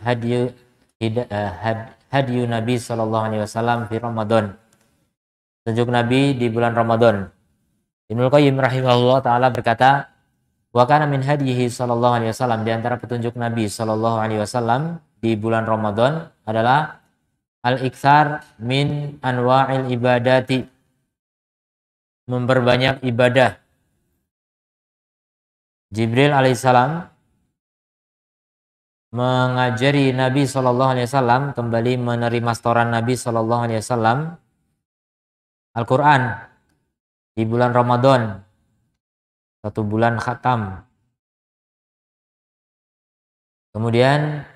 hadyu Nabi sallallahu alaihi wasallam fi Ramadan. Petunjuk Nabi di bulan Ramadan. Ibnu Qayyim rahimahullah taala berkata, wa kana min hadyihi sallallahu alaihi wasallam, di antara petunjuk Nabi sallallahu alaihi wasallam di bulan Ramadan adalah al-iktsar min anwa'il ibadati, memperbanyak ibadah. Jibril alaihissalam mengajari Nabi sallallahu alaihi wasallam, kembali menerima setoran Nabi sallallahu alaihi wasallam Al-Quran di bulan Ramadan, 1 bulan khatam. Kemudian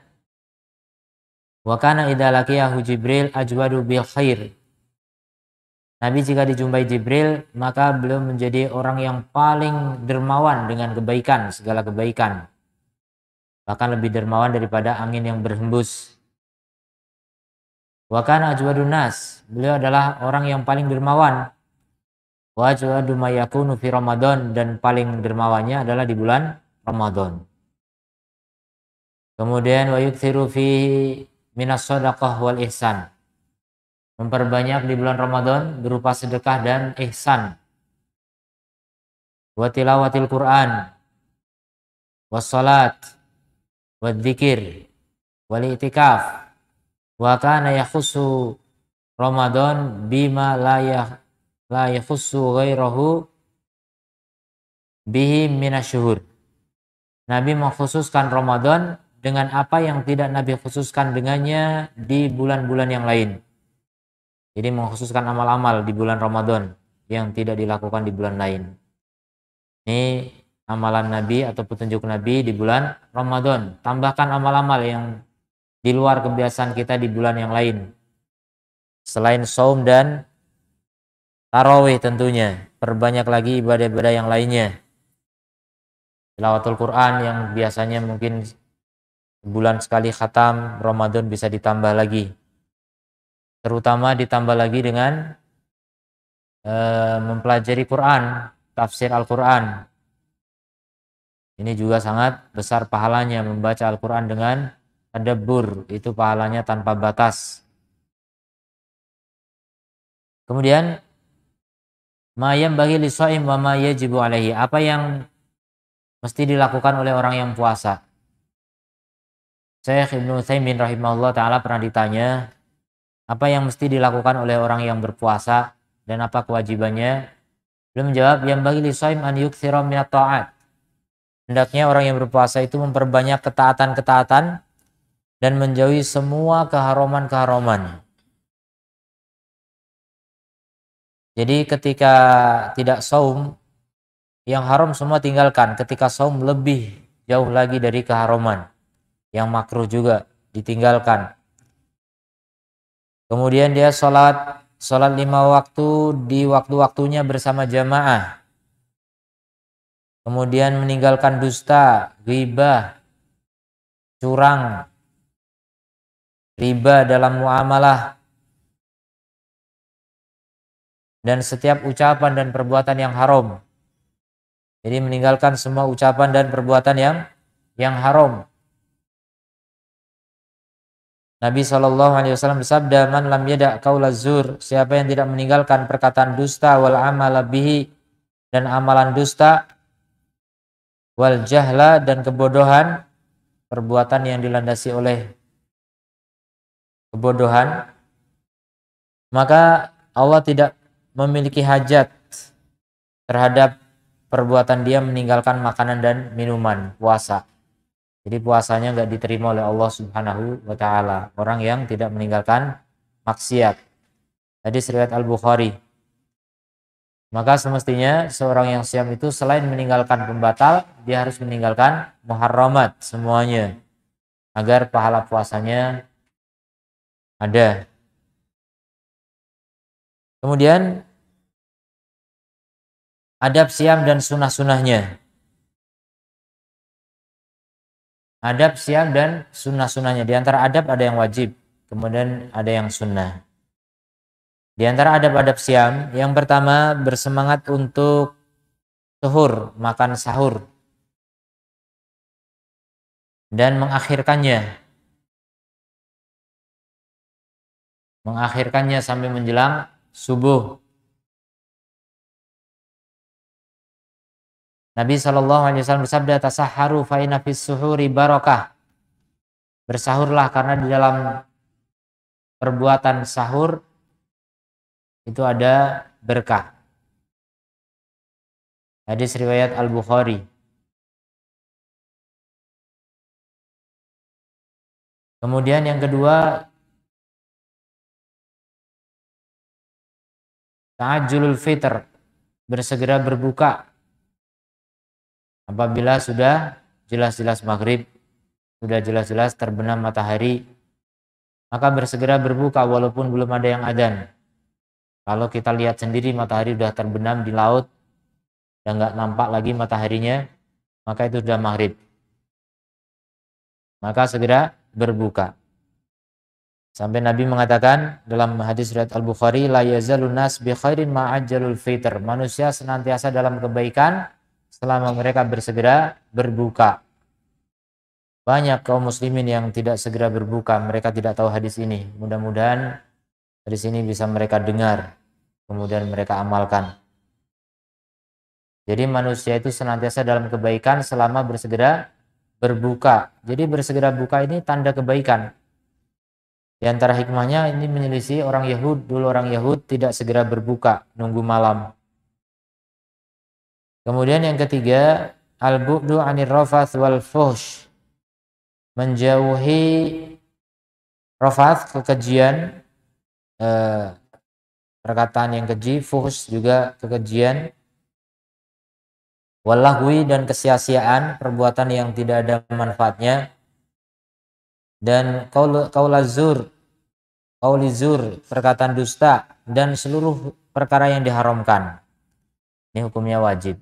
wa kana idza laqiyahu Jibril ajwadu bil khair. Nabi jika dijumpai Jibril, maka beliau menjadi orang yang paling dermawan dengan kebaikan, segala kebaikan. Bahkan lebih dermawan daripada angin yang berhembus. Wa kana ajwadun nas, beliau adalah orang yang paling dermawan. Wa ajwadu ma yakunu fi Ramadan, dan paling dermawannya adalah di bulan Ramadan. Kemudian wa yukthiru fi minas shadaqah wal ihsan, memperbanyak di bulan Ramadan berupa sedekah dan ihsan. Wa tilawatil Quran was salat wa dzikir wal i'tikaf. Wa kana yakhussu Ramadan bima la yakhussu ghairahu bihi minasyuhur. Nabi mengkhususkan Ramadan dengan apa yang tidak Nabi khususkan dengannya di bulan-bulan yang lain. Jadi mengkhususkan amal-amal di bulan Ramadan yang tidak dilakukan di bulan lain. Ini amalan Nabi atau petunjuk Nabi di bulan Ramadan. Tambahkan amal-amal yang di luar kebiasaan kita di bulan yang lain. Selain saum dan tarawih tentunya, perbanyak lagi ibadah-ibadah yang lainnya. Tilawatul Quran yang biasanya mungkin bulan sekali khatam, Ramadan bisa ditambah lagi. Terutama ditambah lagi dengan mempelajari Quran, tafsir Al-Quran. Ini juga sangat besar pahalanya, membaca Al-Quran dengan tadabbur, itu pahalanya tanpa batas. Kemudian ma yanbaghi lis-shaim wa ma yajibu alaihi, apa yang mesti dilakukan oleh orang yang puasa. Syekh Ibnu Utsaimin rahimahullah taala pernah ditanya, apa yang mesti dilakukan oleh orang yang berpuasa dan apa kewajibannya? Beliau menjawab, yanbaghi lis-shaim an yuktsira minat ta'at. Hendaknya orang yang berpuasa itu memperbanyak ketaatan-ketaatan dan menjauhi semua keharuman-keharuman. Jadi ketika tidak saum, yang haram semua tinggalkan. Ketika saum lebih jauh lagi dari keharuman. Yang makruh juga ditinggalkan. Kemudian dia sholat 5 waktu di waktu-waktunya bersama jamaah. Kemudian meninggalkan dusta, ghibah, curang, riba dalam muamalah, dan setiap ucapan dan perbuatan yang haram. Jadi meninggalkan semua ucapan dan perbuatan yang haram. Nabi SAW bersabda, man lam yada' qaula zur, siapa yang tidak meninggalkan perkataan dusta, wal amala bihi, dan amalan dusta, wal jahla, dan kebodohan, perbuatan yang dilandasi oleh kebodohan, maka Allah tidak memiliki hajat terhadap perbuatan dia meninggalkan makanan dan minuman, puasa. Jadi puasanya nggak diterima oleh Allah Subhanahu wa taala, orang yang tidak meninggalkan maksiat. Hadis riwayat Al-Bukhari. Maka semestinya seorang yang siam itu selain meninggalkan pembatal, dia harus meninggalkan muharramat semuanya, agar pahala puasanya ada. Kemudian adab siam dan sunnah-sunnahnya. Adab siam dan sunnah-sunnahnya. Di antara adab ada yang wajib, kemudian ada yang sunnah. Di antara adab-adab siam, yang pertama bersemangat untuk suhur, makan sahur, dan mengakhirkannya. mengakhirkannya sampai menjelang subuh. Nabi SAW bersabda, tasaharu fa inna fis suhuri barakah. Bersahurlah karena di dalam perbuatan sahur itu ada berkah. Hadis riwayat Al-Bukhari. Kemudian yang kedua, ta'ajjulul fitr, bersegera berbuka. Apabila sudah jelas-jelas maghrib, sudah jelas-jelas terbenam matahari, maka bersegera berbuka walaupun belum ada yang adzan. Kalau kita lihat sendiri matahari sudah terbenam di laut dan nggak nampak lagi mataharinya, maka itu sudah maghrib. Maka segera berbuka. Sampai Nabi mengatakan dalam hadis riwayat Al-Bukhari, la yazalun nas bi khairin ma'ajjalul fitr. Manusia senantiasa dalam kebaikan selama mereka bersegera berbuka. Banyak kaum muslimin yang tidak segera berbuka, mereka tidak tahu hadis ini. Mudah-mudahan hadis ini bisa mereka dengar, kemudian mereka amalkan. Jadi manusia itu senantiasa dalam kebaikan selama bersegera berbuka. Jadi bersegera buka ini tanda kebaikan. Di antara hikmahnya ini menyelisih orang Yahud. Dulu orang Yahud tidak segera berbuka, nunggu malam. Kemudian yang ketiga, al-bu'du 'anir rafath wal fuhsh. Menjauhi rafath, kekejian, perkataan yang keji, fuhsh juga kekejian, walahwi dan kesia-siaan, perbuatan yang tidak ada manfaatnya, dan qaulazur, perkataan dusta, dan seluruh perkara yang diharamkan. Ini hukumnya wajib.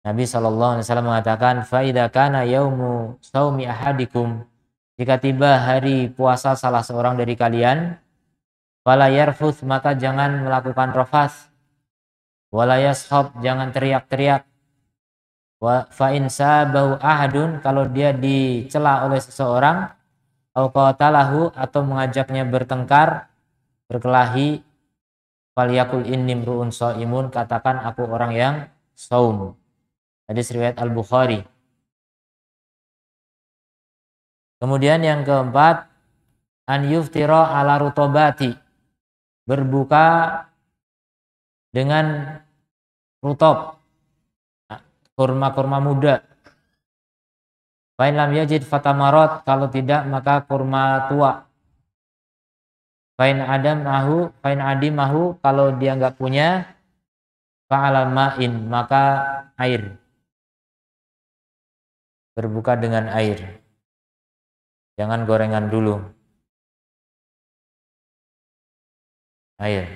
Nabi SAW mengatakan, faida kana yaumu saumi ahadikum, jika tiba hari puasa salah seorang dari kalian, fala yarfuth, maka jangan melakukan rafath, wala yashab, jangan teriak-teriak, wa fa in sabahu ahadun, kalau dia dicela oleh seseorang, au qatalahu, atau mengajaknya bertengkar, berkelahi, falyakul inni mru'un shaimun, katakan aku orang yang saum. Hadis riwayat Al-Bukhari. Kemudian yang keempat, an yuftira ala rutobati, berbuka dengan rutob, kurma-kurma muda. Fa in lam yajid fatamarot, kalau tidak maka kurma tua. Fa in adimahu, kalau dia nggak punya, fa'ala ma'in, maka air. Berbuka dengan air. Jangan gorengan dulu. Air.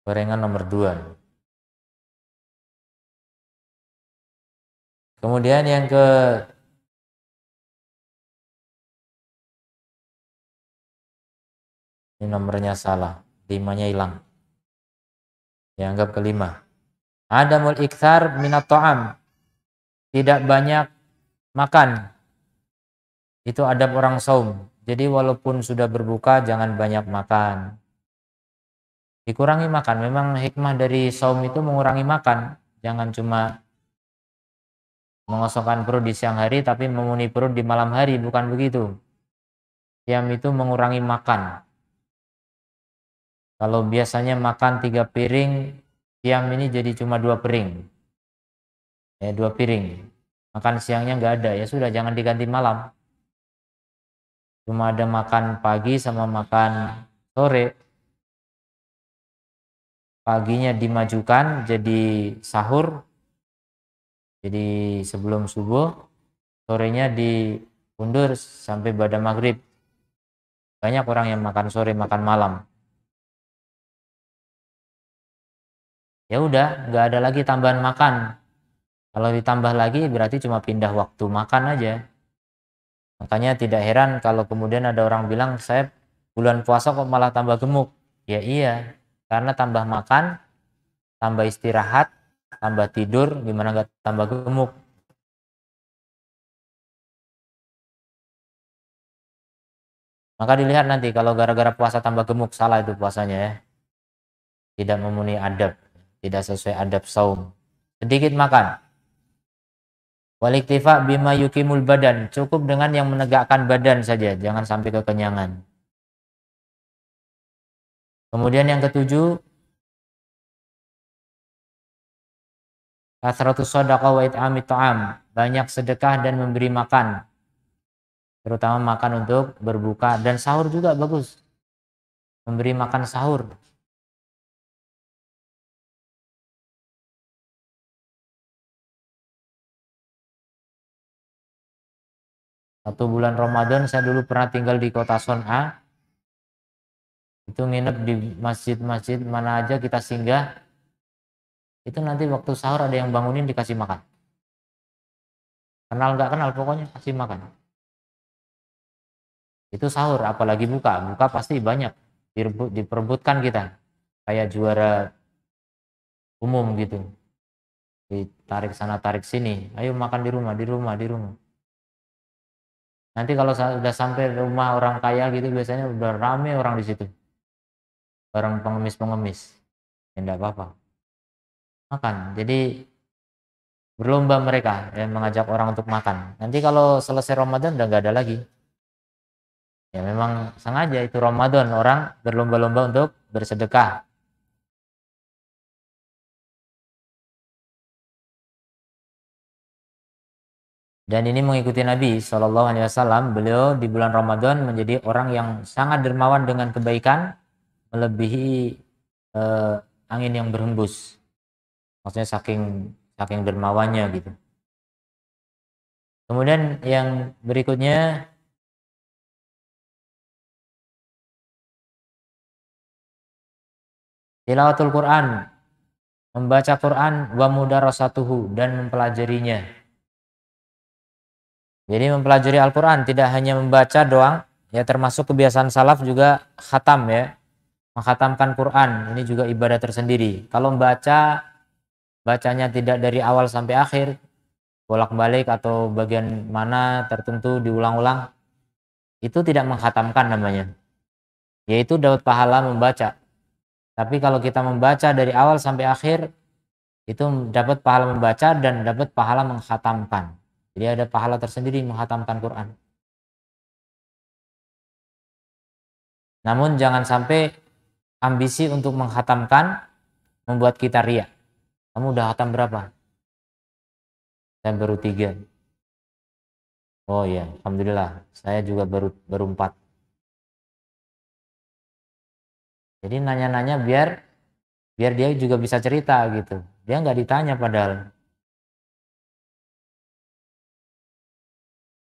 Gorengan nomor 2. Kemudian yang ke ini nomornya salah, 5-nya hilang. Dianggap kelima. Adamul iktsar minat ta'am, tidak banyak makan. Itu adab orang saum. Jadi walaupun sudah berbuka jangan banyak makan. Dikurangi makan. Memang hikmah dari saum itu mengurangi makan. Jangan cuma mengosongkan perut di siang hari tapi memenuhi perut di malam hari, bukan begitu. Siam itu mengurangi makan. Kalau biasanya makan 3 piring, siang ini jadi cuma 2 piring. Ya, 2 piring. Makan siangnya nggak ada, ya sudah jangan diganti malam. Cuma ada makan pagi sama makan sore. Paginya dimajukan jadi sahur, jadi sebelum subuh. Sorenya diundur sampai pada maghrib. Banyak orang yang makan sore, makan malam. Ya udah, nggak ada lagi tambahan makan. Kalau ditambah lagi berarti cuma pindah waktu makan aja. Makanya tidak heran kalau kemudian ada orang bilang, saya bulan puasa kok malah tambah gemuk. Ya iya, karena tambah makan, tambah istirahat, tambah tidur, gimana nggak tambah gemuk. Maka dilihat nanti kalau gara-gara puasa tambah gemuk, salah itu puasanya ya. Tidak memenuhi adab, tidak sesuai adab saum. Sedikit makan. Waliktifa bima yukimul badan, cukup dengan yang menegakkan badan saja, jangan sampai kekenyangan. Kemudian yang ketujuh, kasratus shadaqah wa it'amit ta'am, banyak sedekah dan memberi makan. Terutama makan untuk berbuka dan sahur juga bagus. Memberi makan sahur. Satu bulan Ramadan saya dulu pernah tinggal di kota Son'a. Itu nginep di masjid-masjid mana aja kita singgah. Itu nanti waktu sahur ada yang bangunin dikasih makan. Kenal nggak kenal pokoknya kasih makan. Itu sahur, apalagi buka. Buka pasti banyak diperebutkan kita. Kayak juara umum gitu. Ditarik sana tarik sini. Ayo makan di rumah, di rumah, di rumah. Nanti kalau sudah sampai rumah orang kaya gitu biasanya udah rame orang di situ. Orang pengemis-pengemis. Ya enggak apa-apa. Makan. Jadi berlomba mereka yang mengajak orang untuk makan. Nanti kalau selesai Ramadan udah nggak ada lagi. Ya memang sengaja itu Ramadan orang berlomba-lomba untuk bersedekah. Dan ini mengikuti Nabi Shallallahu Alaihi Wasallam. Beliau di bulan Ramadan menjadi orang yang sangat dermawan dengan kebaikan, melebihi angin yang berhembus. Maksudnya saking dermawannya gitu. Kemudian yang berikutnya, tilawatul Quran, membaca Quran wa mudarasatuhu dan mempelajarinya. Jadi mempelajari Al-Quran tidak hanya membaca doang, ya termasuk kebiasaan salaf juga khatam ya, menghatamkan Quran. Ini juga ibadah tersendiri. Kalau bacanya tidak dari awal sampai akhir, bolak-balik atau bagian mana tertentu diulang-ulang, itu tidak menghatamkan namanya. Yaitu dapat pahala membaca. Tapi kalau kita membaca dari awal sampai akhir, itu dapat pahala membaca dan dapat pahala menghatamkan. Jadi ada pahala tersendiri menghatamkan Quran. Namun jangan sampai ambisi untuk menghatamkan membuat kita riya. Kamu udah hatam berapa? Saya baru 3. Oh ya, alhamdulillah. Saya juga baru 4. Jadi nanya-nanya biar dia juga bisa cerita gitu. Dia nggak ditanya padahal.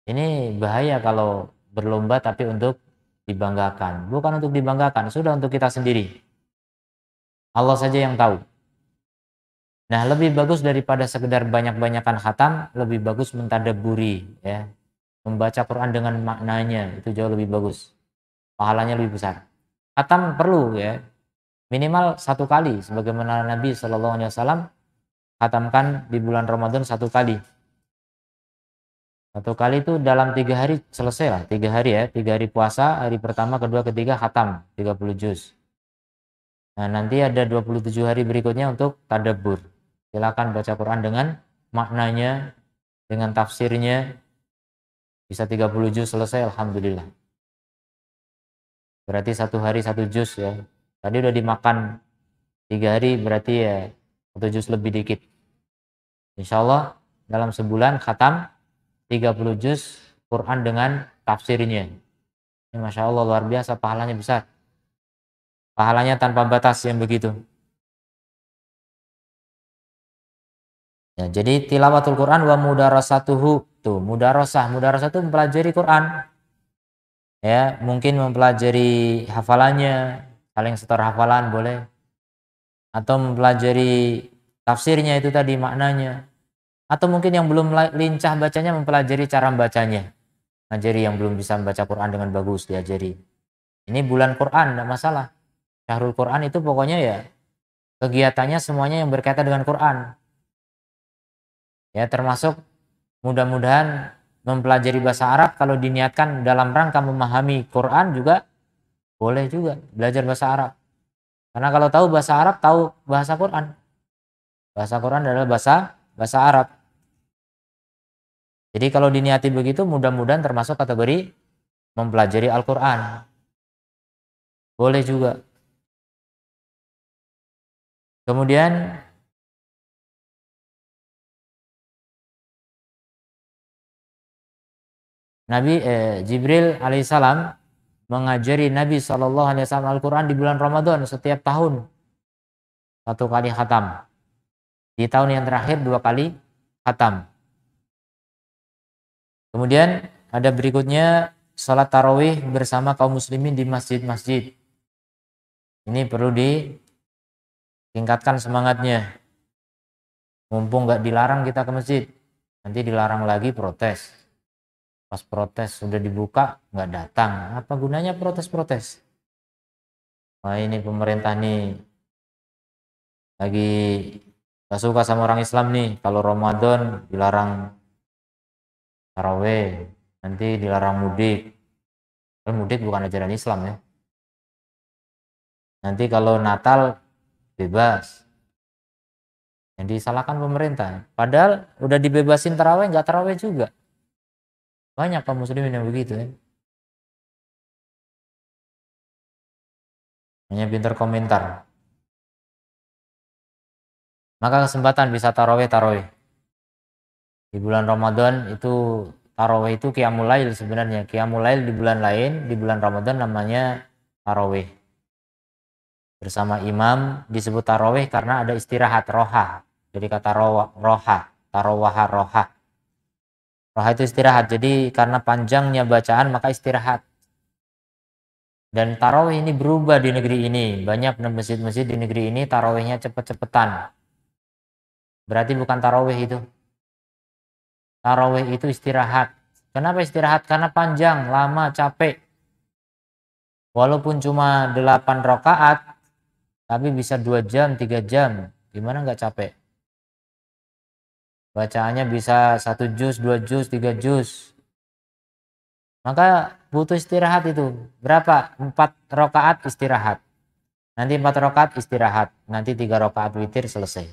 Ini bahaya kalau berlomba tapi untuk dibanggakan. Bukan untuk dibanggakan, sudah untuk kita sendiri. Allah saja yang tahu. Nah, lebih bagus daripada sekedar banyak-banyakan khatam, lebih bagus mentadabburi ya. Membaca Quran dengan maknanya itu jauh lebih bagus. Pahalanya lebih besar. Khatam perlu ya. Minimal 1 kali sebagaimana Nabi Shallallahu Alaihi Wasallam khatamkan di bulan Ramadan 1 kali. 1 kali itu dalam 3 hari selesai lah. 3 hari ya. 3 hari puasa, hari pertama, kedua, ketiga khatam 30 juz. Nah, nanti ada 27 hari berikutnya untuk tadabbur. Silakan baca Quran dengan maknanya, dengan tafsirnya. Bisa 30 juz selesai, alhamdulillah. Berarti 1 hari 1 juz ya. Tadi udah dimakan 3 hari, berarti ya 1 juz lebih dikit. Insya Allah dalam sebulan khatam 30 juz Quran dengan tafsirnya. Ini Masya Allah luar biasa, pahalanya besar. Pahalanya tanpa batas yang begitu. Ya, jadi tilawatul Quran wa mudarasatuhu. Tuh, mudarasah itu mempelajari Quran. Ya, mungkin mempelajari hafalannya, saling setor hafalan boleh. Atau mempelajari tafsirnya itu tadi maknanya. Atau mungkin yang belum lincah bacanya mempelajari cara membacanya. Ngajari yang belum bisa membaca Quran dengan bagus diajari. Ini bulan Quran, tidak masalah. Syahrul Quran itu pokoknya ya kegiatannya semuanya yang berkaitan dengan Quran. Ya termasuk mudah-mudahan mempelajari bahasa Arab kalau diniatkan dalam rangka memahami Quran juga boleh juga belajar bahasa Arab. Karena kalau tahu bahasa Arab, tahu bahasa Quran. Bahasa Quran adalah bahasa Arab. Jadi kalau diniati begitu, mudah-mudahan termasuk kategori mempelajari Al-Quran. Boleh juga. Kemudian Jibril alaihissalam mengajari Nabi SAW Al-Quran di bulan Ramadan setiap tahun. 1 kali khatam. Di tahun yang terakhir 2 kali khatam. Kemudian ada berikutnya salat tarawih bersama kaum muslimin di masjid-masjid. Ini perlu ditingkatkan semangatnya. Mumpung nggak dilarang kita ke masjid, nanti dilarang lagi protes. Pas protes sudah dibuka nggak datang, apa gunanya protes-protes? Wah, ini pemerintah nih lagi gak suka sama orang Islam nih, kalau Ramadan dilarang taraweh, nanti dilarang mudik. Mudik bukan ajaran Islam ya. Nanti kalau Natal bebas, yang disalahkan pemerintah. Padahal udah dibebasin taraweh, nggak taraweh juga. Banyak kaum muslimin yang begitu ya. Hanya pintar komentar. Maka kesempatan bisa taraweh. Di bulan Ramadan itu taraweh itu qiyamul lail sebenarnya. Qiyamul lail di bulan lain, di bulan Ramadan namanya taraweh. Bersama imam disebut taraweh karena ada istirahat roha. Jadi kata roha, tarowaha roha. Roha itu istirahat. Jadi karena panjangnya bacaan maka istirahat. Dan tarawih ini berubah di negeri ini. Banyak masjid-masjid di negeri ini tarawihnya cepet-cepetan. Berarti bukan tarawih itu. Tarawih itu istirahat. Kenapa istirahat? Karena panjang, lama, capek. Walaupun cuma 8 rakaat, tapi bisa 2 jam, 3 jam. Gimana nggak capek? Bacaannya bisa 1 juz, 2 juz, 3 juz. Maka butuh istirahat itu. Berapa? 4 rakaat istirahat. Nanti 4 rakaat istirahat. Nanti 3 rakaat witir selesai.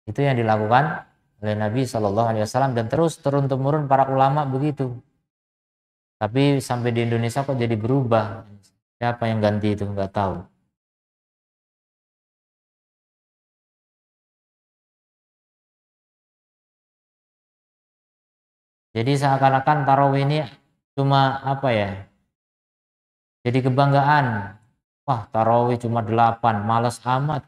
Itu yang dilakukan oleh Nabi SAW dan terus turun-temurun para ulama begitu. Tapi sampai di Indonesia kok jadi berubah. Siapa yang ganti itu? Nggak tahu. Jadi seakan-akan tarawih ini cuma apa ya? Jadi kebanggaan. Wah, tarawih cuma 8, males amat.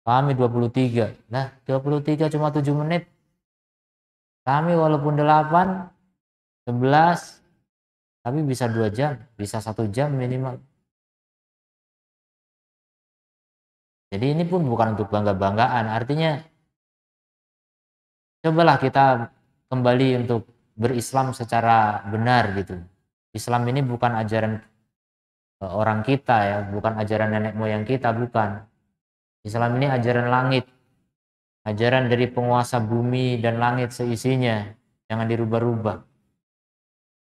Kami 23. Nah, 23 cuma 7 menit. Kami walaupun 8, 11, tapi bisa 2 jam, bisa 1 jam minimal. Jadi ini pun bukan untuk bangga-banggaan. Artinya, cobalah kita kembali untuk berislam secara benar gitu. Islam ini bukan ajaran orang kita ya, bukan ajaran nenek moyang kita, bukan. Islam ini ajaran langit, ajaran dari penguasa bumi dan langit seisinya. Jangan dirubah-rubah,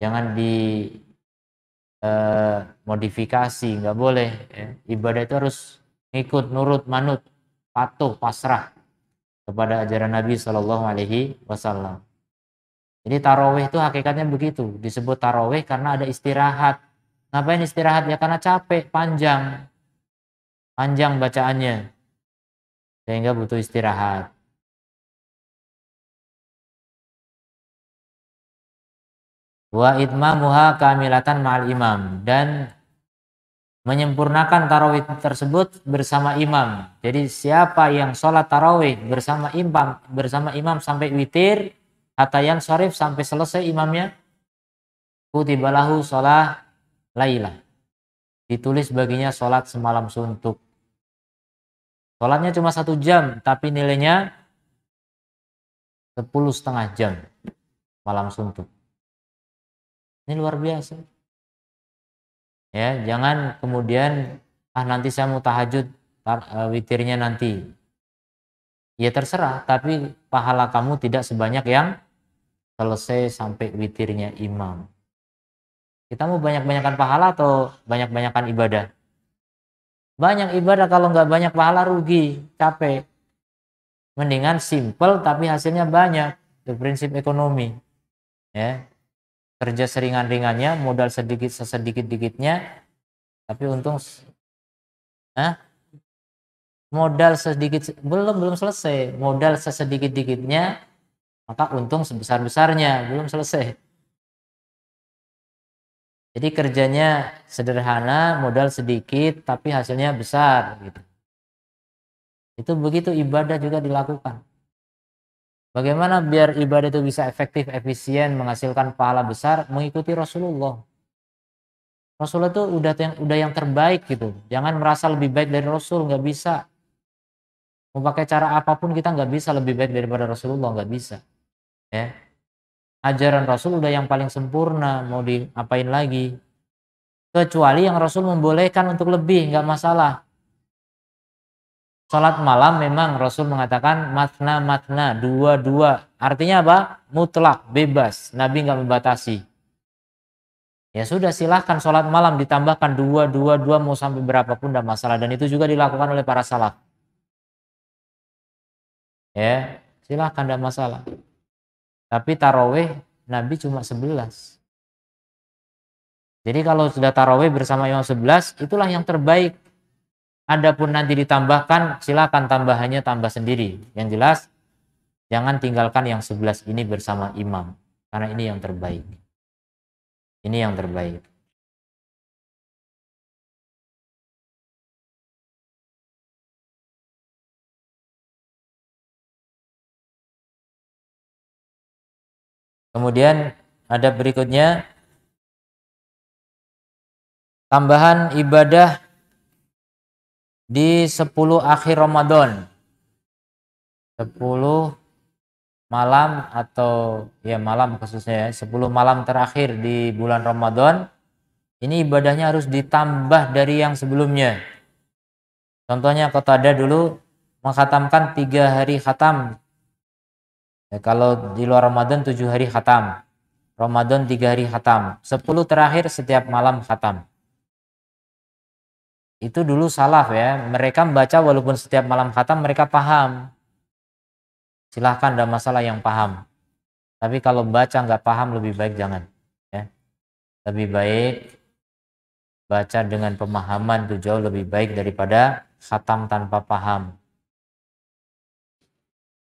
jangan dimodifikasi, nggak boleh ya. Ibadah itu harus ngikut, nurut, manut, patuh, pasrah kepada ajaran Nabi SAW. Jadi tarawih itu hakikatnya begitu. Disebut tarawih karena ada istirahat. Ngapain istirahat? Ya karena capek, panjang bacaannya. Sehingga butuh istirahat. Wa itmamuha kamilatan ma'al imam. Dan menyempurnakan tarawih tersebut bersama imam. Jadi siapa yang sholat tarawih bersama imam sampai witir, hatayan syarif sampai selesai imamnya, kutibalahu sholat lailah. Ditulis baginya sholat semalam suntuk. Sholatnya cuma 1 jam, tapi nilainya 10,5 jam malam suntuk. Ini luar biasa. Ya, jangan kemudian nanti saya mau tahajud, witirnya nanti. Ya terserah, tapi pahala kamu tidak sebanyak yang selesai sampai witirnya imam. Kita mau banyak-banyakan pahala atau banyak-banyakan ibadah? Banyak ibadah kalau nggak banyak pahala rugi, capek. Mendingan simple tapi hasilnya banyak. Itu prinsip ekonomi. Ya, kerja seringan-ringannya, modal sedikit sesedikit-dikitnya, tapi untung modal sedikit belum selesai. Modal sesedikit-dikitnya, maka untung sebesar-besarnya, belum selesai. Jadi kerjanya sederhana, modal sedikit, tapi hasilnya besar gitu. Itu begitu ibadah juga dilakukan. Bagaimana biar ibadah itu bisa efektif, efisien, menghasilkan pahala besar, mengikuti Rasulullah. Rasulullah itu udah yang terbaik gitu. Jangan merasa lebih baik dari Rasul, nggak bisa. Mau pakai cara apapun kita nggak bisa lebih baik daripada Rasulullah, nggak bisa. Ya. Ajaran Rasul udah yang paling sempurna, mau diapain lagi? Kecuali yang Rasul membolehkan untuk lebih, nggak masalah. Salat malam memang Rasul mengatakan matna, dua. Artinya apa? Mutlak, bebas. Nabi nggak membatasi. Ya sudah, silahkan sholat malam ditambahkan dua, mau sampai berapapun tidak masalah. Dan itu juga dilakukan oleh para salaf. Ya, silahkan, tidak masalah. Tapi taraweh Nabi cuma 11. Jadi kalau sudah taraweh bersama imam 11, itulah yang terbaik. Adapun nanti ditambahkan, silakan tambahannya tambah sendiri. Yang jelas, jangan tinggalkan yang 11 ini bersama imam. Karena ini yang terbaik. Ini yang terbaik. Kemudian ada berikutnya, tambahan ibadah di 10 akhir Ramadan. 10 malam atau ya malam khususnya ya, 10 malam terakhir di bulan Ramadan. Ini ibadahnya harus ditambah dari yang sebelumnya. Contohnya Qatadah dulu mengkhatamkan 3 hari khatam. Ya, kalau di luar Ramadan 7 hari khatam. Ramadan 3 hari khatam. 10 terakhir setiap malam khatam. Itu dulu salaf ya. Mereka membaca walaupun setiap malam khatam mereka paham. Silahkan, ada masalah yang paham. Tapi kalau baca nggak paham lebih baik jangan. Ya. Lebih baik baca dengan pemahaman, itu jauh lebih baik daripada khatam tanpa paham.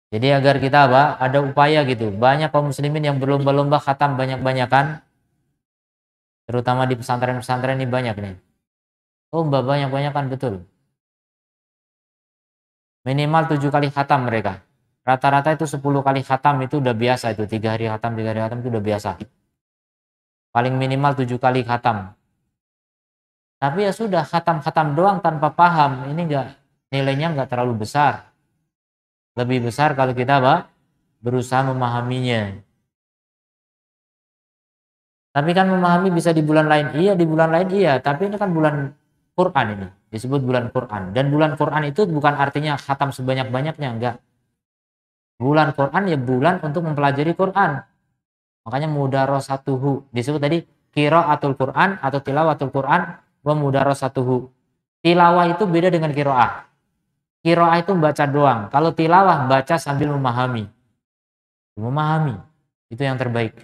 Jadi agar kita ada upaya gitu. Banyak kaum muslimin yang berlomba-lomba khatam banyak-banyakan. Terutama di pesantren-pesantren ini banyak nih. Lomba banyak-banyakan, betul. Minimal 7 kali khatam mereka. Rata-rata itu 10 kali khatam itu udah biasa itu. 3 hari khatam itu udah biasa. Paling minimal 7 kali khatam. Tapi ya sudah, khatam-khatam doang tanpa paham, ini nilainya nggak terlalu besar. Lebih besar kalau kita berusaha memahaminya. Tapi kan memahami bisa di bulan lain, iya di bulan lain iya, tapi ini kan bulan Quran, ini disebut bulan Quran. Dan bulan Quran itu bukan artinya khatam sebanyak-banyaknya, enggak. Bulan Quran ya bulan untuk mempelajari Quran. Makanya mudarasatuhu disebut tadi qiraatul Quran atau tilawatul Quran wa mudarasatuhu. Tilawah itu beda dengan qiraah. Qiraah itu baca doang. Kalau tilawah baca sambil memahami. Memahami itu yang terbaik.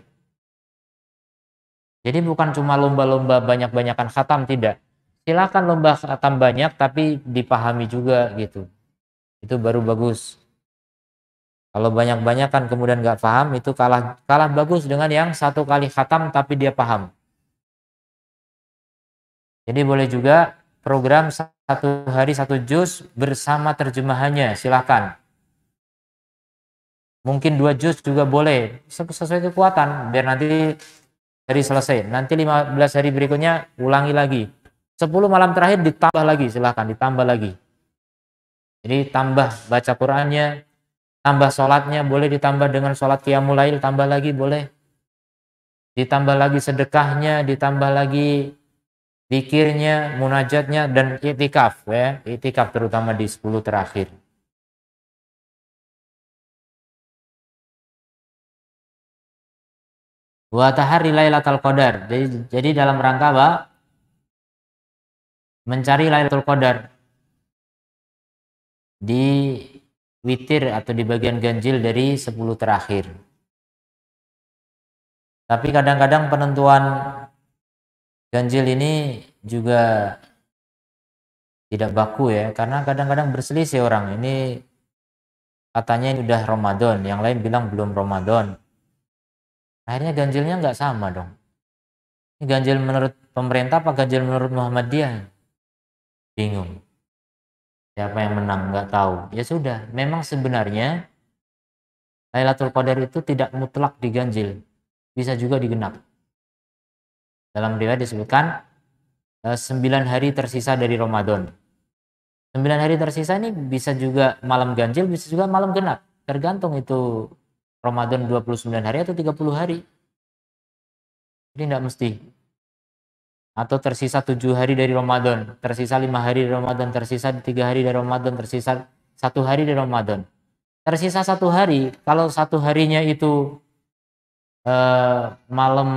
Jadi bukan cuma lomba-lomba banyak-banyakan khatam, tidak. Silakan lomba khatam banyak tapi dipahami juga gitu. Itu baru bagus. Kalau banyak-banyakan kemudian nggak paham, itu kalah bagus dengan yang 1 kali khatam tapi dia paham. Jadi boleh juga program 1 hari 1 juz bersama terjemahannya, silahkan. Mungkin 2 juz juga boleh, sesuai kekuatan, biar nanti hari selesai. Nanti 15 hari berikutnya ulangi lagi. 10 malam terakhir ditambah lagi, silahkan ditambah lagi. Jadi tambah baca Qur'annya, tambah sholatnya, boleh ditambah dengan sholat qiyamul lail, tambah lagi boleh. Ditambah lagi sedekahnya, ditambah lagi zikirnya, munajatnya, dan i'tikaf ya. I'tikaf terutama di 10 terakhir. Wa tahari Lailatul Qadar. Jadi dalam rangka apa? Mencari Lailatul Qadar di witir atau di bagian ganjil dari 10 terakhir. Tapi kadang-kadang penentuan ganjil ini juga tidak baku ya, karena kadang-kadang berselisih orang. Ini katanya ini udah Ramadan, yang lain bilang belum Ramadan. Akhirnya ganjilnya nggak sama dong. Ini ganjil menurut pemerintah apa ganjil menurut Muhammadiyah? Bingung. Siapa yang menang nggak tahu. Ya sudah, memang sebenarnya Lailatul Qadar itu tidak mutlak diganjil, bisa juga digenap. Dalam riwayat disebutkan 9 hari tersisa dari Ramadan. 9 hari tersisa ini bisa juga malam ganjil, bisa juga malam genap. Tergantung itu Ramadan 29 hari atau 30 hari. Jadi tidak mesti. Atau tersisa 7 hari dari Ramadan, tersisa 5 hari dari Ramadan, tersisa 3 hari dari Ramadan, tersisa 1 hari dari Ramadan. Tersisa 1 hari, kalau 1 harinya itu malam,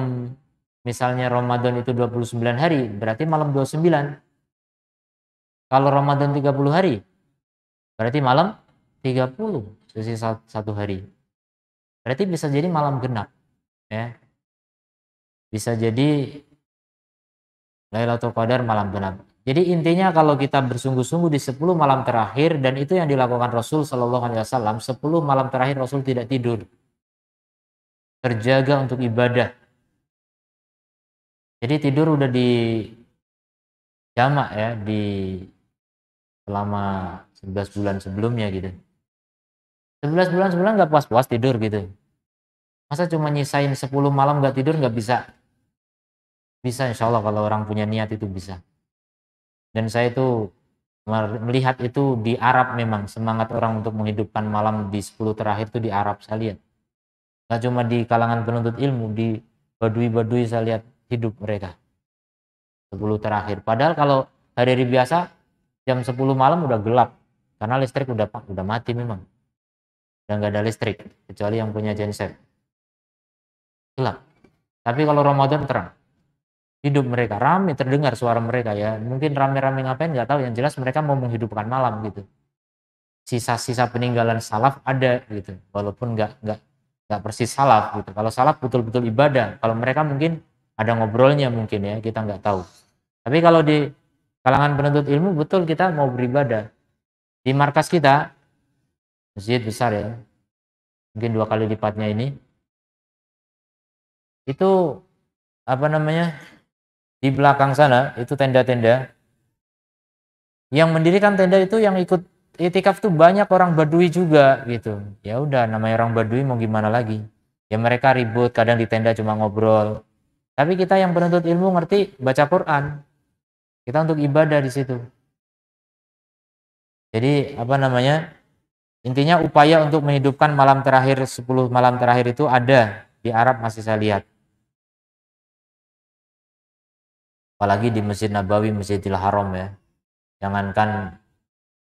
misalnya Ramadan itu 29 hari, berarti malam 29. Kalau Ramadan 30 hari, berarti malam 30, tersisa 1 hari. Berarti bisa jadi malam genap, ya. Bisa jadi Lailatul Qadar malam genap. Jadi intinya kalau kita bersungguh-sungguh di 10 malam terakhir, dan itu yang dilakukan Rasul Shallallahu Alaihi Wasallam, 10 malam terakhir Rasul tidak tidur, terjaga untuk ibadah. Jadi tidur udah di jamak ya, di selama 11 bulan sebelumnya gitu. 11 bulan sebelum nggak puas-puas tidur gitu. Masa cuma nyisain 10 malam nggak tidur? Nggak bisa. Bisa insya Allah kalau orang punya niat itu bisa. Dan saya itu melihat itu di Arab, memang semangat orang untuk menghidupkan malam di 10 terakhir itu di Arab saya lihat. Nggak cuma di kalangan penuntut ilmu, di badui-badui saya lihat hidup mereka 10 terakhir. Padahal kalau hari-hari biasa jam 10 malam udah gelap karena listrik udah mati memang. Dan nggak ada listrik kecuali yang punya genset. Gelap. Tapi kalau Ramadan terang. Hidup mereka rame, terdengar suara mereka ya. Mungkin rame-rame ngapain nggak tahu, yang jelas mereka mau menghidupkan malam gitu. Sisa-sisa peninggalan salaf ada gitu. Walaupun nggak persis salaf gitu. Kalau salaf betul-betul ibadah. Kalau mereka mungkin ada ngobrolnya mungkin ya, kita nggak tahu. Tapi kalau di kalangan penuntut ilmu betul kita mau beribadah. Di markas kita, masjid besar ya, mungkin 2 kali lipatnya ini, itu apa namanya, di belakang sana itu tenda-tenda. Yang mendirikan tenda itu yang ikut itikaf tuh banyak orang Badui juga gitu. Ya udah, namanya orang Badui mau gimana lagi. Ya mereka ribut, kadang di tenda cuma ngobrol. Tapi kita yang penuntut ilmu ngerti baca Quran. Kita untuk ibadah di situ. Jadi apa namanya? Intinya upaya untuk menghidupkan malam terakhir, 10 malam terakhir itu ada di Arab, masih saya lihat. Apalagi di Masjid Nabawi, Masjidil Haram ya. Jangankan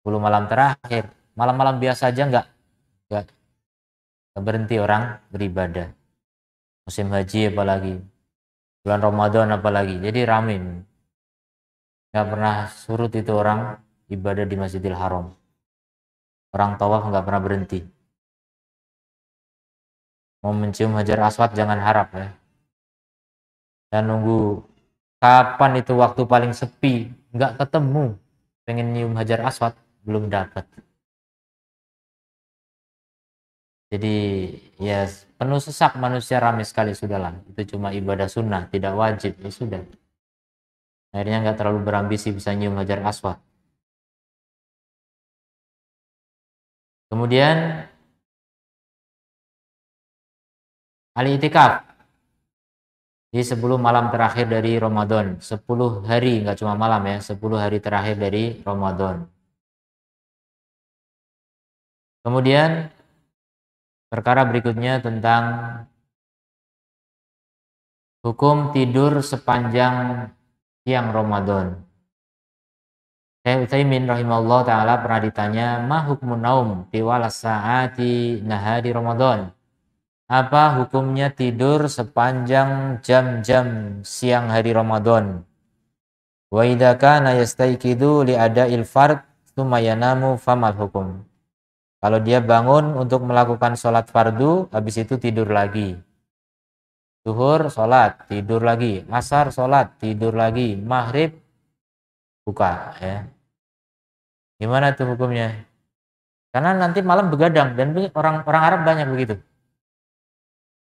10 malam terakhir, malam-malam biasa aja nggak berhenti orang beribadah. Musim haji apalagi, bulan Ramadan apalagi, jadi rame. Nggak pernah surut itu orang ibadah di Masjidil Haram. Orang tawaf nggak pernah berhenti. Mau mencium Hajar Aswad jangan harap ya. Dan nunggu kapan itu waktu paling sepi, nggak ketemu. Pengen nyium Hajar Aswad belum dapat. Jadi ya penuh sesak, manusia ramai sekali, sudahlah. Itu cuma ibadah sunnah, tidak wajib, ya sudah. Akhirnya nggak terlalu berambisi bisa nyium Hajar Aswad. Kemudian al-i'tikaf di 10 malam terakhir dari Ramadan. 10 hari, nggak cuma malam ya, 10 hari terakhir dari Ramadan. Kemudian perkara berikutnya tentang hukum tidur sepanjang siang Ramadan. Syekh Utsaimin rahimahullah taala pernah ditanya, ma hukmun naum tiwal saati nahari Ramadan? Apa hukumnya tidur sepanjang jam-jam siang hari Ramadan? Wa idza kana yastayqidu li ada'il fard tsumma yanamu famal hukum. Kalau dia bangun untuk melakukan sholat fardu, habis itu tidur lagi. Zuhur sholat, tidur lagi. Asar sholat, tidur lagi. Maghrib buka, ya. Gimana tuh hukumnya? Karena nanti malam begadang, dan orang Arab banyak begitu.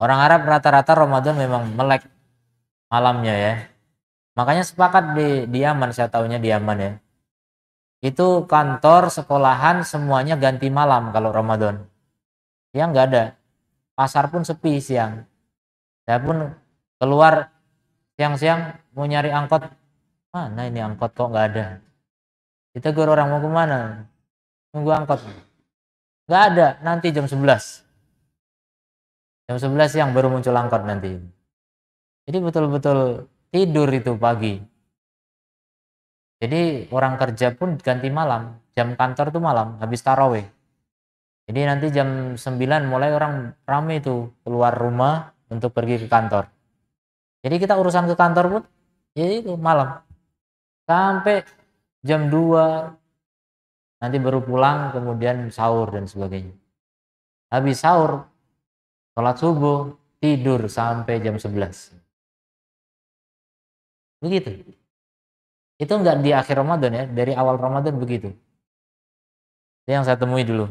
Orang Arab rata-rata Ramadan memang melek malamnya, ya. Makanya sepakat di Yaman, saya tahunya di Yaman, ya. Itu kantor, sekolahan semuanya ganti malam kalau Ramadan. Siang nggak ada. Pasar pun sepi siang. Saya pun keluar siang-siang mau nyari angkot. Mana ini angkot kok nggak ada? Ditegur orang, mau kemana? Nunggu angkot. Nggak ada, nanti jam 11. Jam 11 siang baru muncul angkot nanti. Jadi betul-betul tidur itu pagi. Jadi orang kerja pun ganti malam. Jam kantor tuh malam, habis taraweh. Jadi nanti jam 9 mulai orang ramai itu keluar rumah untuk pergi ke kantor. Jadi kita urusan ke kantor pun ya itu malam. Sampai jam 2 nanti baru pulang, kemudian sahur dan sebagainya. Habis sahur, sholat subuh, tidur sampai jam 11. Begitu. Itu enggak di akhir Ramadan, ya, dari awal Ramadan begitu. Itu yang saya temui dulu.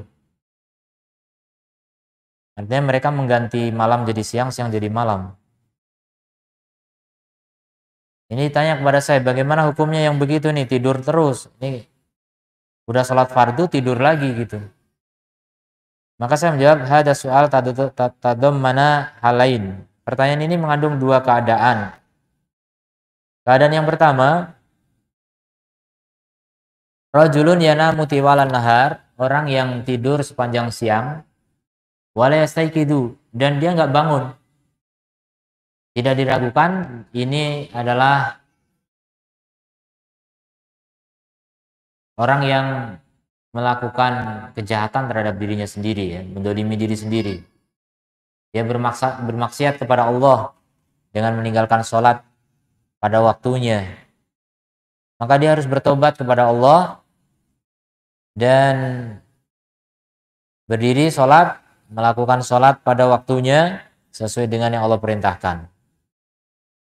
Artinya mereka mengganti malam jadi siang, siang jadi malam. Ini tanya kepada saya, bagaimana hukumnya yang begitu nih, tidur terus. Ini udah sholat fardu tidur lagi gitu. Maka saya menjawab, hada soal tadom mana halain. Pertanyaan ini mengandung dua keadaan. Keadaan yang pertama, rajulun yanamu tiwalan nahar, orang yang tidur sepanjang siang, wala yastayqidu, dan dia nggak bangun. Tidak diragukan, ini adalah orang yang melakukan kejahatan terhadap dirinya sendiri, ya, mendolimi diri sendiri. Dia bermaksiat kepada Allah dengan meninggalkan sholat pada waktunya. Maka dia harus bertobat kepada Allah dan berdiri sholat, melakukan sholat pada waktunya sesuai dengan yang Allah perintahkan.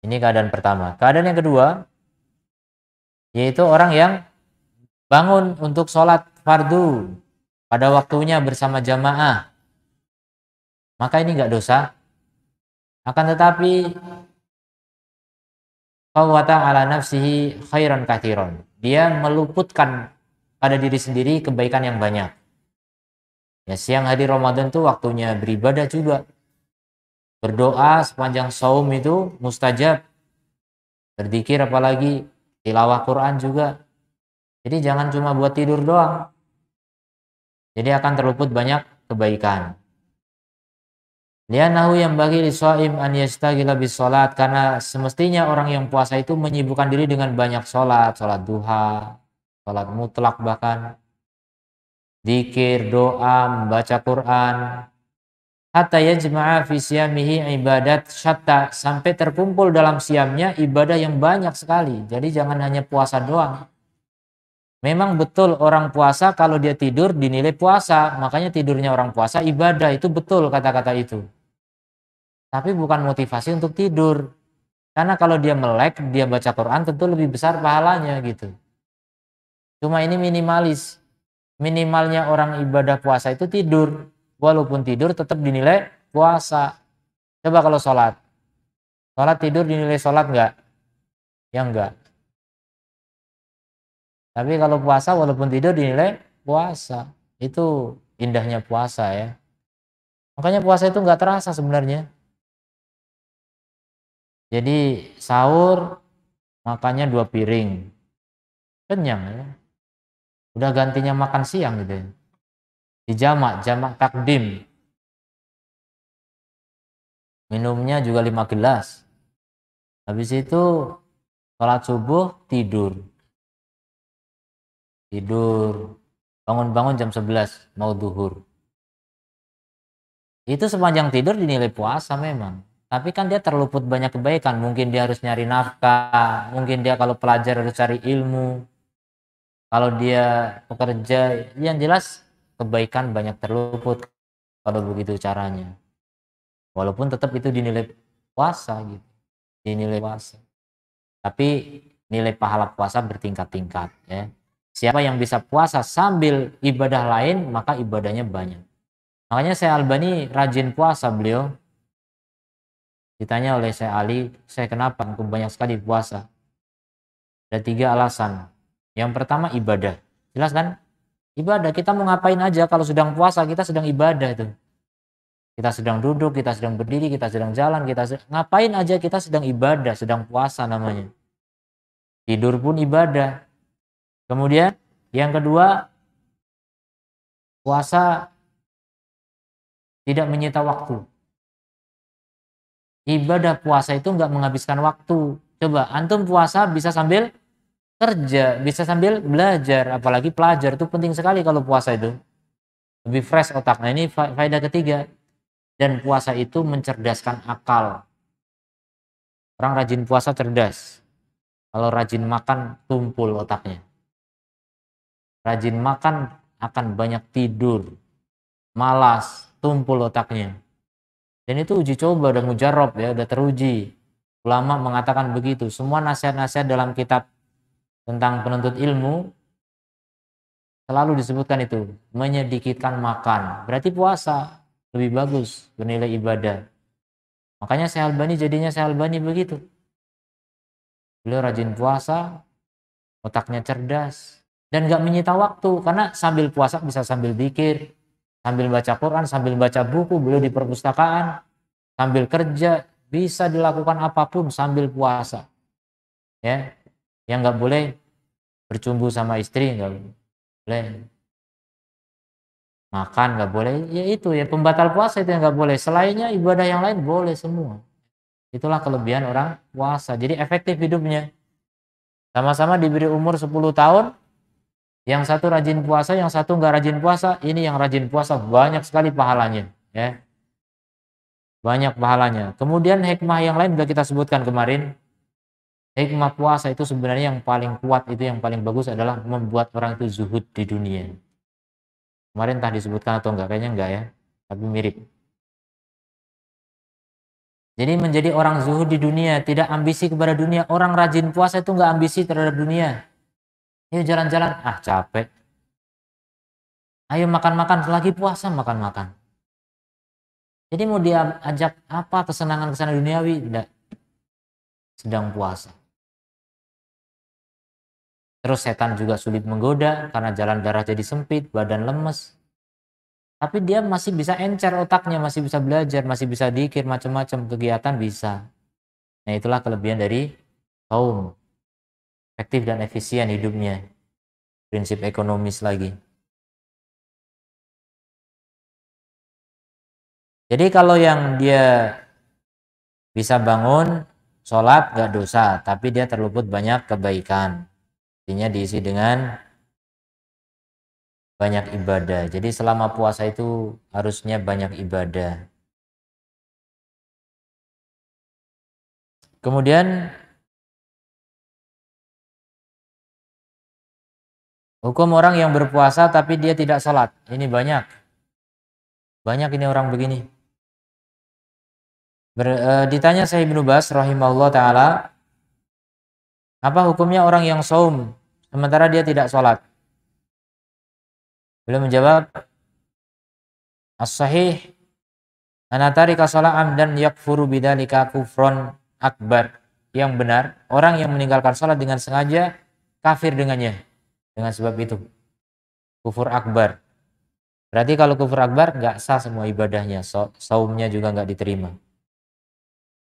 Ini keadaan pertama. Keadaan yang kedua, yaitu orang yang bangun untuk sholat fardu pada waktunya bersama jamaah. Maka ini nggak dosa. Akan tetapi fawwata ala nafsihi khairan katsiran. Dia meluputkan pada diri sendiri kebaikan yang banyak. Ya, siang hari Ramadan itu waktunya beribadah juga. Berdoa sepanjang saum itu mustajab. Berzikir apalagi, tilawah Quran juga. Jadi jangan cuma buat tidur doang. Jadi akan terluput banyak kebaikan. Lianahu yang bagi liswaim an yastaghila bis salat, karena semestinya orang yang puasa itu menyibukkan diri dengan banyak salat, salat duha, salat mutlak bahkan, zikir, doa, membaca Quran. Hatta yajma'a fi siyamihi ibadat syatta, sampai terkumpul dalam siamnya ibadah yang banyak sekali. Jadi jangan hanya puasa doang. Memang betul orang puasa kalau dia tidur dinilai puasa, makanya tidurnya orang puasa ibadah, itu betul kata-kata itu. Tapi bukan motivasi untuk tidur. Karena kalau dia melek, dia baca Quran tentu lebih besar pahalanya gitu. Cuma ini minimalis. Minimalnya orang ibadah puasa itu tidur. Walaupun tidur tetap dinilai puasa. Coba kalau sholat. Sholat tidur dinilai sholat enggak? Ya enggak. Tapi kalau puasa walaupun tidur dinilai puasa. Itu indahnya puasa, ya. Makanya puasa itu enggak terasa sebenarnya. Jadi sahur makannya 2 piring. Kenyang, ya. Udah gantinya makan siang gitu, ya. Jamak takdim. Minumnya juga 5 gelas. Habis itu sholat subuh tidur. Bangun-bangun jam 11 mau duhur. Itu sepanjang tidur dinilai puasa memang. Tapi kan dia terluput banyak kebaikan. Mungkin dia harus nyari nafkah, mungkin dia kalau pelajar harus cari ilmu, kalau dia pekerja, yang jelas kebaikan banyak terluput kalau begitu caranya. Walaupun tetap itu dinilai puasa gitu, dinilai puasa. Tapi nilai pahala puasa bertingkat-tingkat ya. Siapa yang bisa puasa sambil ibadah lain, maka ibadahnya banyak. Makanya Syekh Albani rajin puasa beliau. Ditanya oleh Syekh Ali, "Saya kenapa engkau banyak sekali puasa?" Ada 3 alasan. Yang pertama ibadah. Jelas kan? Ibadah. Kita mau ngapain aja kalau sedang puasa, kita sedang ibadah itu. Kita sedang duduk, kita sedang berdiri, kita sedang jalan, ngapain aja kita sedang ibadah, sedang puasa namanya. Tidur pun ibadah. Kemudian yang kedua, puasa tidak menyita waktu. Ibadah puasa itu nggak menghabiskan waktu. Coba antum puasa bisa sambil kerja, bisa sambil belajar, apalagi pelajar itu penting sekali kalau puasa itu. Lebih fresh otak. Nah ini faedah ketiga. Dan puasa itu mencerdaskan akal. Orang rajin puasa cerdas. Kalau rajin makan tumpul otaknya. Rajin makan akan banyak tidur. Malas, tumpul otaknya. Dan itu uji coba, udah mujarab ya, udah teruji. Ulama mengatakan begitu. Semua nasihat-nasihat dalam kitab tentang penuntut ilmu selalu disebutkan itu, menyedikitkan makan. Berarti puasa lebih bagus, bernilai ibadah. Makanya Syekh Albani jadinya Syekh Albani begitu. Beliau rajin puasa, otaknya cerdas, dan gak menyita waktu, karena sambil puasa bisa sambil zikir, sambil baca Quran, sambil baca buku, beliau di perpustakaan, sambil kerja, bisa dilakukan apapun sambil puasa. Ya, yang nggak boleh bercumbu sama istri, nggak boleh. Makan nggak boleh, ya itu ya pembatal puasa itu yang nggak boleh. Selainnya ibadah yang lain boleh semua. Itulah kelebihan orang puasa. Jadi efektif hidupnya. Sama-sama diberi umur 10 tahun, yang satu rajin puasa, yang satu nggak rajin puasa. Ini yang rajin puasa banyak sekali pahalanya, ya. Banyak pahalanya. Kemudian hikmah yang lain sudah kita sebutkan kemarin. Hikmah puasa itu sebenarnya yang paling kuat, itu yang paling bagus adalah membuat orang itu zuhud di dunia. Kemarin entah disebutkan atau enggak, kayaknya enggak ya, tapi mirip. Jadi menjadi orang zuhud di dunia, tidak ambisi kepada dunia. Orang rajin puasa itu enggak ambisi terhadap dunia. Ayo jalan-jalan, ah capek. Ayo makan-makan, lagi puasa makan-makan. Jadi mau dia ajak apa kesenangan-kesenangan duniawi? Tidak. Sedang puasa. Terus setan juga sulit menggoda karena jalan darah jadi sempit, badan lemes. Tapi dia masih bisa encer otaknya, masih bisa belajar, masih bisa dzikir, macam-macam kegiatan bisa. Nah itulah kelebihan dari saum. Efektif dan efisien hidupnya. Prinsip ekonomis lagi. Jadi kalau yang dia bisa bangun, sholat gak dosa, tapi dia terluput banyak kebaikan. Artinya diisi dengan banyak ibadah. Jadi selama puasa itu harusnya banyak ibadah. Kemudian hukum orang yang berpuasa tapi dia tidak sholat. Ini banyak. Banyak ini orang begini. Ditanya Syekh Ibnu Baz rahimahullah ta'ala, apa hukumnya orang yang saum sementara dia tidak sholat? Beliau menjawab, as-sahih anatarika sholat amdan yakfuru bidzalika kufron akbar. Yang benar, orang yang meninggalkan sholat dengan sengaja kafir dengannya. Dengan sebab itu kufur akbar. Berarti kalau kufur akbar nggak sah semua ibadahnya, saumnya juga nggak diterima.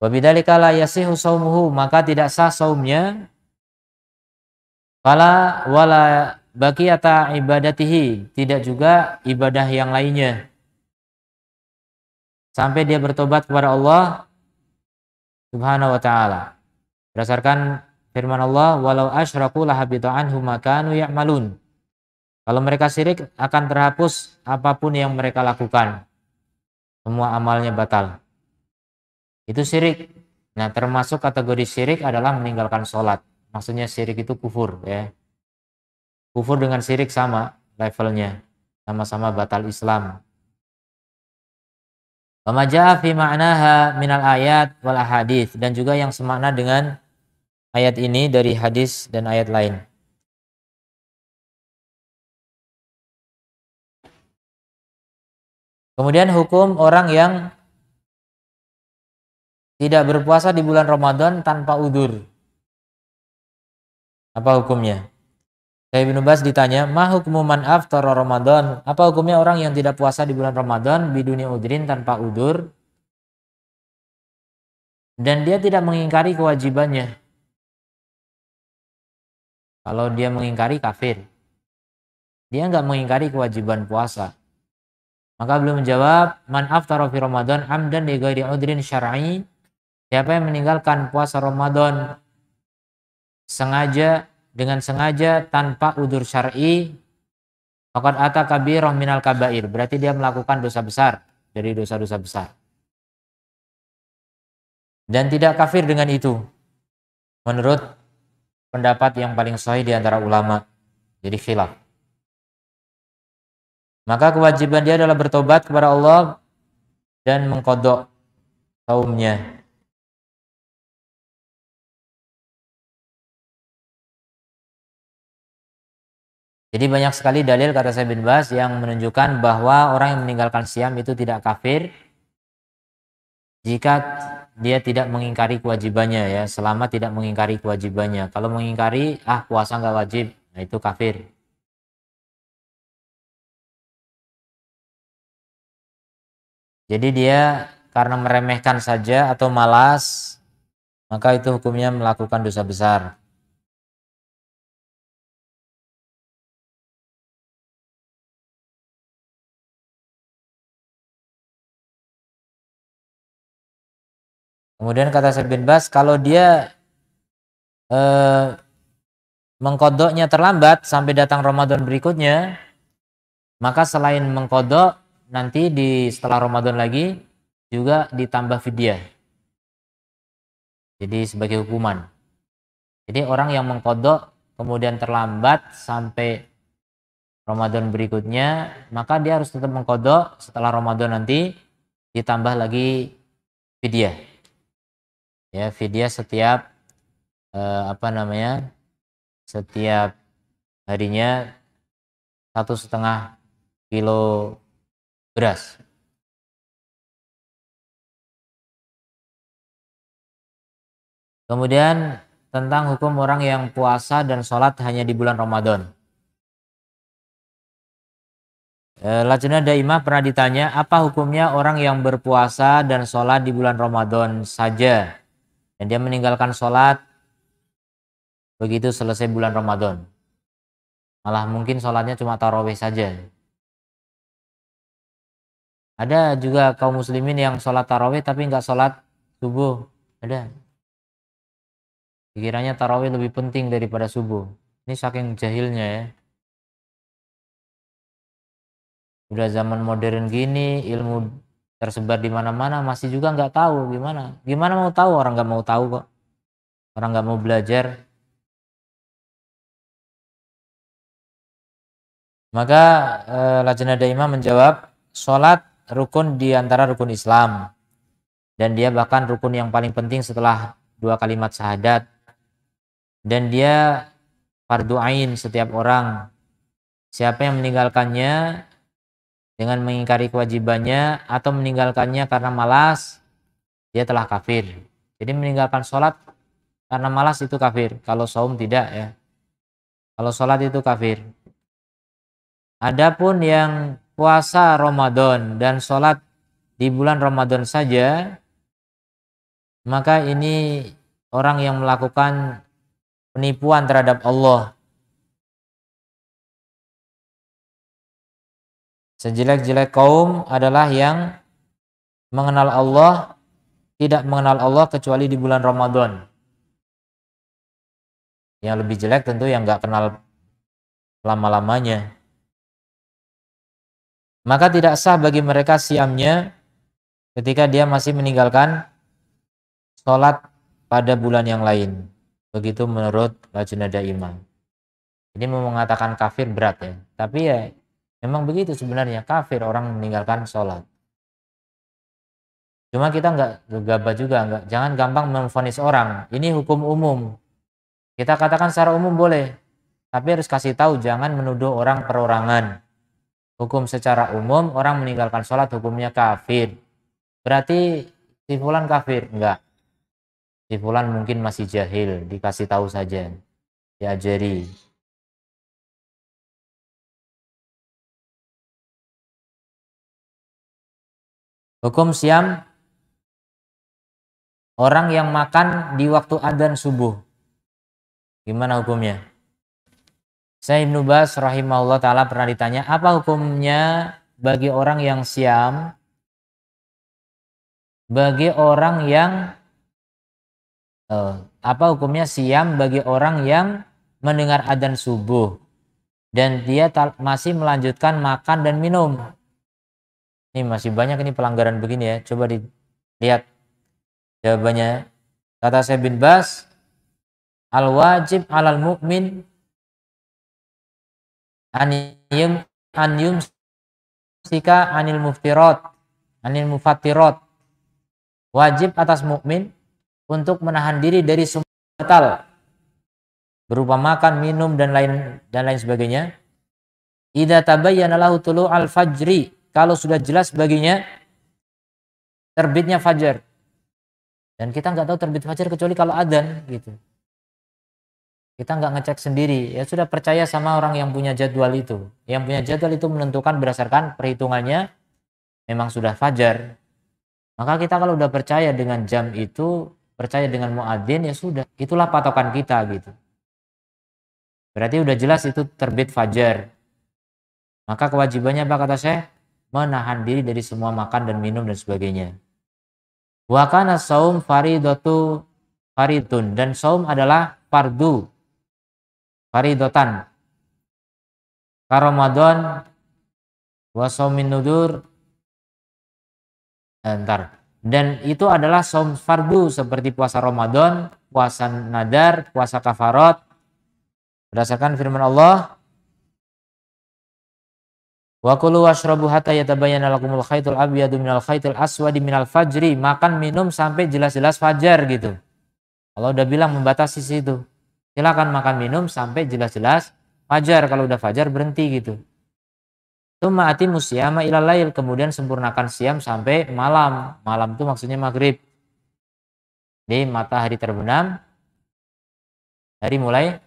Wa bidzalika la yasihu saumuhu, maka tidak sah saumnya. Fala wala baqiyata ibadatihi, tidak juga ibadah yang lainnya. Sampai dia bertobat kepada Allah Subhanahu wa taala. Berdasarkan firman Allah, walau asyraku lahabita anhum ma kanu ya'malun. Kalau mereka syirik akan terhapus apapun yang mereka lakukan. semua amalnya batal. Itu syirik. Nah, termasuk kategori syirik adalah meninggalkan sholat. Maksudnya syirik itu kufur ya. Kufur dengan syirik sama levelnya. Sama-sama batal Islam. Wa ma jaa fi ma'naha minal ayat wal ahadits, dan juga yang semakna dengan ayat ini dari hadis dan ayat lain. Kemudian hukum orang yang tidak berpuasa di bulan Ramadan tanpa udzur. Apa hukumnya? Saya Ibnu Bas ditanya, "Ma hukmu man aftara Ramadan?" Apa hukumnya orang yang tidak puasa di bulan Ramadan biduni udrin, tanpa udzur, dan dia tidak mengingkari kewajibannya? Kalau dia mengingkari, kafir. Dia nggak mengingkari kewajiban puasa. Maka beliau menjawab, "Man aftara fi Ramadan amdan li ghairi udrin syar'i." Siapa yang meninggalkan puasa Ramadan dengan sengaja tanpa udzur syar'i, faqad ata kabirah minal kabair. Berarti dia melakukan dosa besar dari dosa-dosa besar. Dan tidak kafir dengan itu, menurut pendapat yang paling sahih di antara ulama. Jadi khilaf. Maka kewajiban dia adalah bertobat kepada Allah dan mengqadha saumnya. Jadi banyak sekali dalil, kata Syekh bin Baz, yang menunjukkan bahwa orang yang meninggalkan siam itu tidak kafir jika dia tidak mengingkari kewajibannya ya, selama tidak mengingkari kewajibannya. Kalau mengingkari, puasa nggak wajib, nah itu kafir. Jadi dia karena meremehkan saja atau malas, maka itu hukumnya melakukan dosa besar. Kemudian kata Syekh bin Baz, kalau dia mengkodoknya terlambat sampai datang Ramadan berikutnya, maka selain mengkodok, nanti setelah Ramadan lagi juga ditambah fidyah. Jadi sebagai hukuman. Jadi orang yang mengkodok kemudian terlambat sampai Ramadan berikutnya, maka dia harus tetap mengkodok setelah Ramadan nanti, ditambah lagi fidyah. Ya, fidyah setiap setiap harinya 1,5 kilo beras. Kemudian tentang hukum orang yang puasa dan sholat hanya di bulan Ramadan. Lajnah Daimah pernah ditanya, apa hukumnya orang yang berpuasa dan sholat di bulan Ramadan saja, dan dia meninggalkan sholat begitu selesai bulan Ramadan. Malah mungkin sholatnya cuma tarawih saja. Ada juga kaum muslimin yang sholat tarawih tapi nggak sholat subuh. Ada. Pikirannya tarawih lebih penting daripada subuh. Ini saking jahilnya ya. Udah zaman modern gini, ilmu tersebar di mana-mana, masih juga nggak tahu gimana. Gimana mau tahu, orang nggak mau tahu kok. Orang nggak mau belajar. Maka Lajnah Daimah menjawab, sholat rukun di antara rukun Islam. Dan dia bahkan rukun yang paling penting setelah 2 kalimat syahadat. Dan dia fardu ain setiap orang. Siapa yang meninggalkannya dengan mengingkari kewajibannya atau meninggalkannya karena malas, dia telah kafir. Jadi meninggalkan sholat karena malas itu kafir. Kalau saum tidak ya. Kalau sholat itu kafir. Adapun yang puasa Ramadan dan sholat di bulan Ramadan saja, maka ini orang yang melakukan penipuan terhadap Allah. Sejelek-jelek kaum adalah yang mengenal Allah, tidak mengenal Allah kecuali di bulan Ramadan. Yang lebih jelek tentu yang nggak kenal lama-lamanya. Maka tidak sah bagi mereka siamnya ketika dia masih meninggalkan sholat pada bulan yang lain. Begitu menurut Lajnah Daimah. Ini mau mengatakan kafir berat ya. Tapi ya memang begitu sebenarnya, kafir orang meninggalkan sholat. Cuma kita nggak gegabah juga, jangan gampang memvonis orang. Ini hukum umum. Kita katakan secara umum boleh, tapi harus kasih tahu, jangan menuduh orang perorangan. Hukum secara umum, orang meninggalkan sholat hukumnya kafir. Berarti si fulan kafir? Enggak. Si fulan mungkin masih jahil, dikasih tahu saja, diajari. Hukum siam orang yang makan di waktu adzan subuh. Gimana hukumnya? Saya Ibnu Baz rahimahullah ta'ala pernah ditanya, apa hukumnya bagi orang yang siam, bagi orang yang apa hukumnya siam bagi orang yang mendengar adzan subuh dan dia masih melanjutkan makan dan minum. Ini masih banyak ini pelanggaran begini ya. Coba dilihat jawabannya. Kata Syekh bin Baz, al wajib alal mu'min an yumsika anil mufattirat. Wajib atas mukmin untuk menahan diri dari semua batal berupa makan, minum dan lain sebagainya. Idza tabayyana lahu tulu al-fajri, kalau sudah jelas baginya terbitnya fajar. Dan kita nggak tahu terbit fajar kecuali kalau adzan gitu. Kita nggak ngecek sendiri, ya sudah percaya sama orang yang punya jadwal itu. Yang punya jadwal itu menentukan berdasarkan perhitungannya memang sudah fajar. Maka kita kalau udah percaya dengan jam itu, percaya dengan muadzin, ya sudah, itulah patokan kita gitu. Berarti udah jelas itu terbit fajar. Maka kewajibannya apa kata saya? Menahan diri dari semua makan dan minum dan sebagainya. Wa kana shaum faridatu faridun, dan saum adalah fardu, faridotan. Ka Ramadan wa shaumin nudur. Dan itu adalah saum fardu seperti puasa Ramadan, puasa nadar, puasa kafarat. Berdasarkan firman Allah, wa kulu washrabu hatta yatabayyana lakumul khaitul abyadu minal khaitil aswadi minal fajri. Makan minum sampai jelas-jelas fajar gitu. Allah udah bilang membatasi situ. Silakan makan minum sampai jelas-jelas fajar. Kalau udah fajar berhenti gitu. Tsumma atimus siyama ilal lail, kemudian sempurnakan siam sampai malam. Malam itu maksudnya maghrib. Jadi matahari terbenam, hari mulai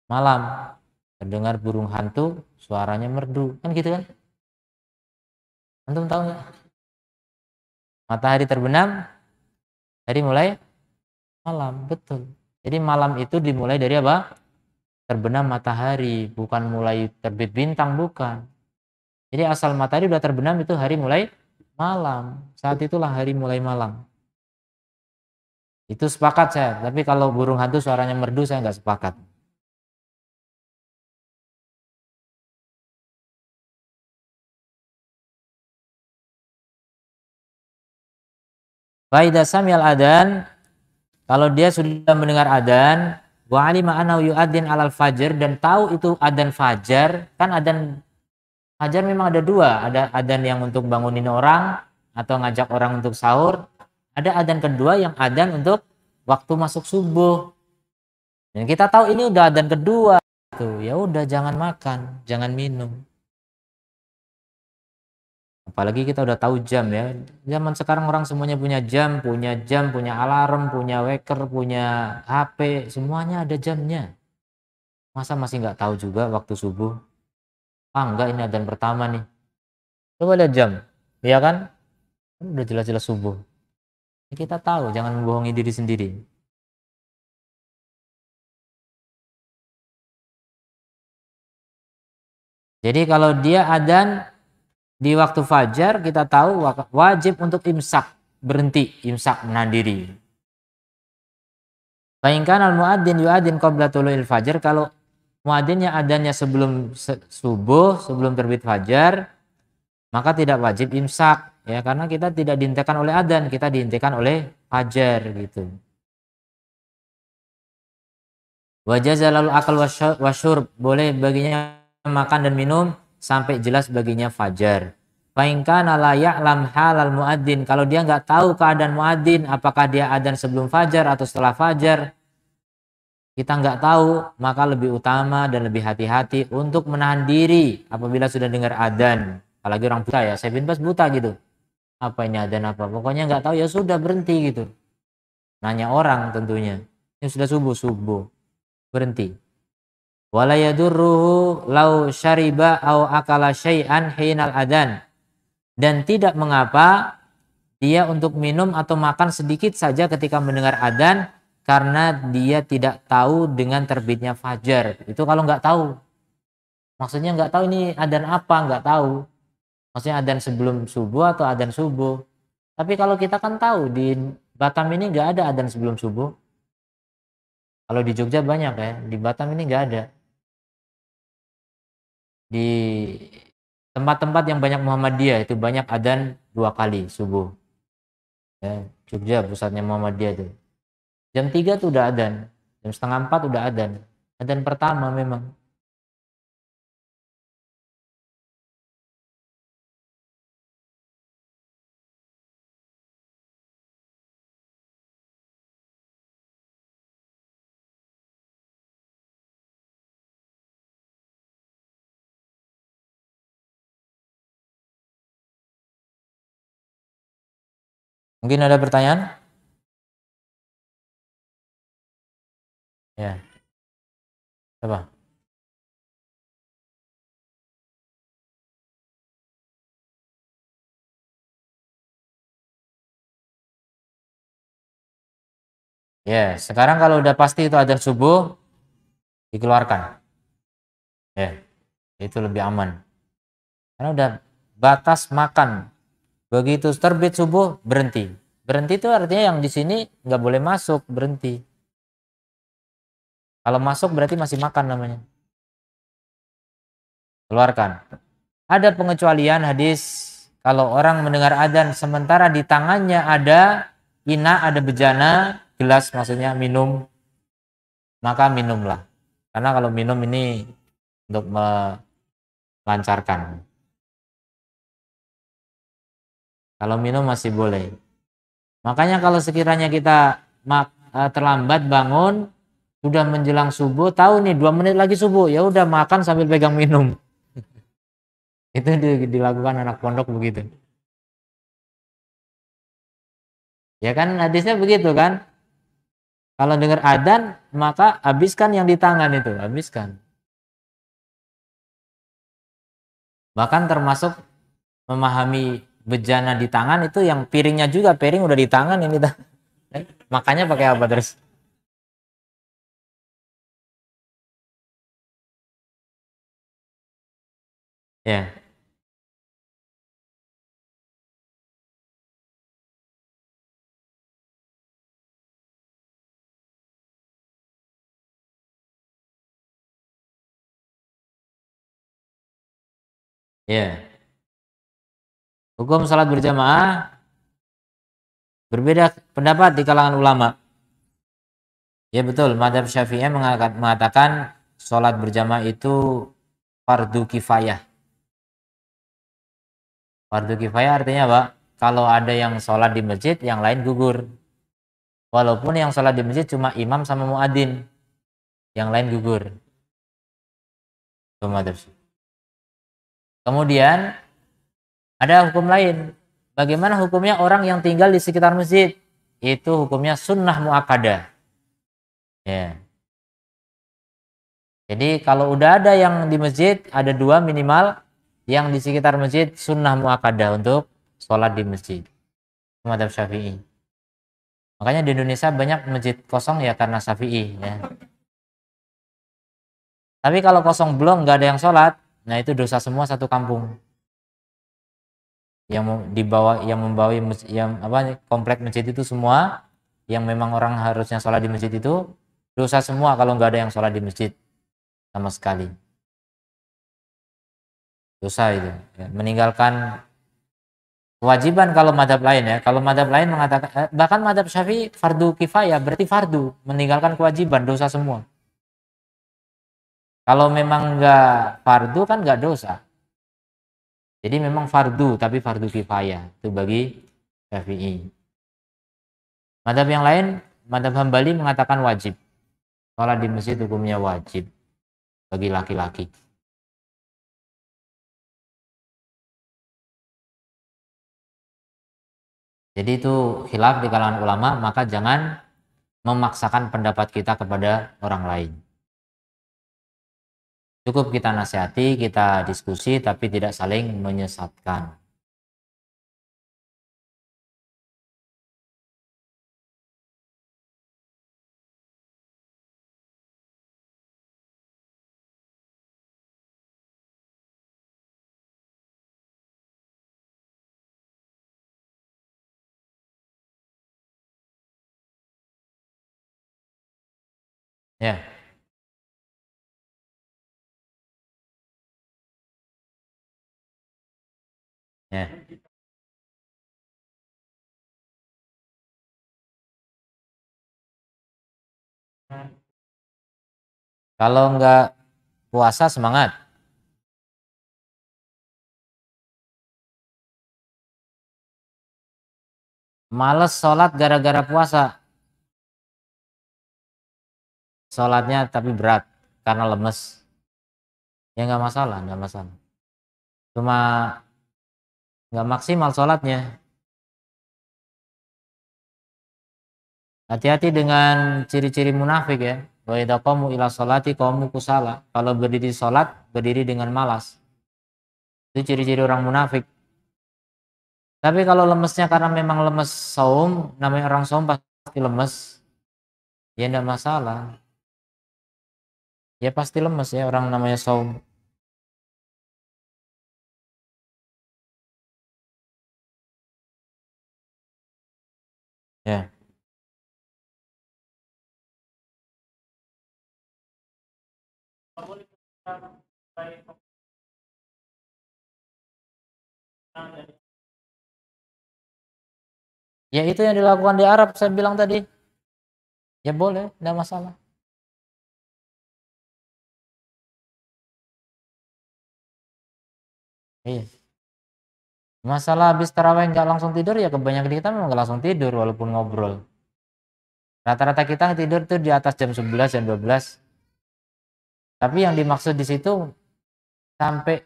malam. Terdengar burung hantu, suaranya merdu, kan gitu kan? Antum tahu nggak? Matahari terbenam, hari mulai malam, betul. Jadi malam itu dimulai dari apa? Terbenam matahari, bukan mulai terbit bintang, bukan. Jadi asal matahari udah terbenam itu hari mulai malam. Saat itulah hari mulai malam. Itu sepakat saya, tapi kalau burung hantu suaranya merdu saya nggak sepakat. Faida samyal adan, kalau dia sudah mendengar adan, wa alima annahu yu'adzin alal fajr, dan tahu itu adan fajar. Kan adan fajar memang ada dua, ada adan yang untuk bangunin orang atau ngajak orang untuk sahur, ada adan kedua yang adan untuk waktu masuk subuh. Dan kita tahu ini udah adan kedua tuh, ya udah jangan makan, jangan minum. Apalagi kita udah tahu jam ya. Zaman sekarang orang semuanya punya jam, punya alarm, punya wecker, punya HP, semuanya ada jamnya. Masa masih nggak tahu juga waktu subuh? Ah enggak, ini adzan pertama nih. Coba lihat jam, ya kan? Udah jelas-jelas subuh. Kita tahu, jangan membohongi diri sendiri. Jadi kalau dia adzan di waktu fajar, kita tahu wajib untuk imsak, berhenti, imsak, menahan diri. Bayangkan al-muadzin yuadzin qabla tulu'il fajar, kalau muadzinnya adanya sebelum subuh, sebelum terbit fajar, maka tidak wajib imsak. ya karena kita tidak dihentikan oleh adzan, kita dihentikan oleh fajar gitu. Wajah lalu akal wasyurb, boleh baginya makan dan minum sampai jelas baginya fajar. Fa'inka la ya'lam halal muadzin, kalau dia nggak tahu keadaan muadzin, apakah dia adzan sebelum fajar atau setelah fajar, kita nggak tahu, maka lebih utama dan lebih hati-hati untuk menahan diri apabila sudah dengar adzan. Apalagi orang buta ya, saya bin Bas buta gitu. Apa ini adzan apa? Pokoknya nggak tahu ya sudah berhenti gitu. Nanya orang tentunya. Ini sudah subuh, berhenti. Wala yadurruhu law syariba au akala syai'an hinal adzan. Dan tidak mengapa dia untuk minum atau makan sedikit saja ketika mendengar adzan, karena dia tidak tahu dengan terbitnya fajar. Itu kalau nggak tahu. Maksudnya nggak tahu ini adzan apa, nggak tahu. Maksudnya adzan sebelum subuh atau adzan subuh. Tapi kalau kita kan tahu di Batam ini nggak ada adzan sebelum subuh. Kalau di Jogja banyak ya, di Batam ini nggak ada. Di tempat-tempat yang banyak Muhammadiyah itu banyak adzan 2 kali subuh. Ya, Jogja pusatnya Muhammadiyah itu. Jam 3 tuh udah adzan, jam setengah 4 udah adzan. Adzan pertama memang. Mungkin ada pertanyaan? Ya, apa? Ya, sekarang kalau udah pasti itu adzan subuh, dikeluarkan. Ya, itu lebih aman. Karena udah batas makan. Begitu terbit subuh, berhenti. Berhenti itu artinya yang di sini nggak boleh masuk, berhenti. Kalau masuk berarti masih makan namanya. Keluarkan. Ada pengecualian hadis, kalau orang mendengar adzan sementara di tangannya ada ina, ada bejana, gelas maksudnya minum, maka minumlah. Karena kalau minum ini untuk melancarkan. Kalau minum masih boleh. Makanya kalau sekiranya kita terlambat bangun, sudah menjelang subuh, tahu nih 2 menit lagi subuh, ya udah makan sambil pegang minum. Itu dilakukan anak pondok begitu. Ya kan hadisnya begitu kan? Kalau dengar adzan, maka habiskan yang di tangan itu, habiskan. Bahkan termasuk memahami bejana di tangan itu yang piringnya juga, piring udah di tangan ini. Makanya pakai apa terus? Ya, ya. Hukum salat berjamaah berbeda pendapat di kalangan ulama. Ya betul, mazhab Syafi'i mengatakan sholat berjamaah itu fardu kifayah. Fardu kifayah artinya apa? Kalau ada yang sholat di masjid, yang lain gugur. Walaupun yang sholat di masjid cuma imam sama muadzin, yang lain gugur. Kemudian ada hukum lain. Bagaimana hukumnya orang yang tinggal di sekitar masjid? Itu hukumnya sunnah muakkadah. Ya. Jadi kalau udah ada yang di masjid, ada 2 minimal, yang di sekitar masjid sunnah muakkadah untuk sholat di masjid. Mazhab Syafi'i. Makanya di Indonesia banyak masjid kosong ya karena Syafi'i ya. Tapi kalau kosong belum nggak ada yang sholat, nah itu dosa semua satu kampung. Yang dibawa, yang membawa yang apa komplek masjid itu semua, yang memang orang harusnya sholat di masjid itu dosa semua kalau nggak ada yang sholat di masjid sama sekali. Dosa itu ya. Meninggalkan Kewajiban kalau madhab lain ya. Kalau madhab lain mengatakan, bahkan madhab Syafi'i fardu kifayah, berarti fardu. Meninggalkan kewajiban, dosa semua. Kalau memang nggak fardu kan nggak dosa. Jadi memang fardu, tapi fardu kifayah. Itu bagi Syafi'i. Madhab yang lain, madhab Hambali mengatakan wajib. Sholat di masjid hukumnya wajib bagi laki-laki. Jadi itu khilaf di kalangan ulama, maka jangan memaksakan pendapat kita kepada orang lain. Cukup kita nasihati, kita diskusi, tapi tidak saling menyesatkan. Ya, ya. Kalau nggak puasa semangat. Males sholat gara-gara puasa. Sholatnya tapi berat karena lemes. Ya nggak masalah, nggak masalah. Cuma nggak maksimal sholatnya. Hati-hati dengan ciri-ciri munafik ya. Wa idza qamu ila sholati qamu kusala. Kalau berdiri sholat, berdiri dengan malas. Itu ciri-ciri orang munafik. Tapi kalau lemesnya karena memang lemes saum, namanya orang saum pasti lemes, ya enggak masalah. Ya pasti lemes ya orang namanya saum. Ya. Ya itu yang dilakukan di Arab saya bilang tadi. Ya boleh, enggak masalah. Iya. Masalah habis tarawih nggak langsung tidur ya kebanyakan kita memang nggak langsung tidur walaupun ngobrol. Rata-rata kita tidur tuh di atas jam 11 jam 12. Tapi yang dimaksud di situ sampai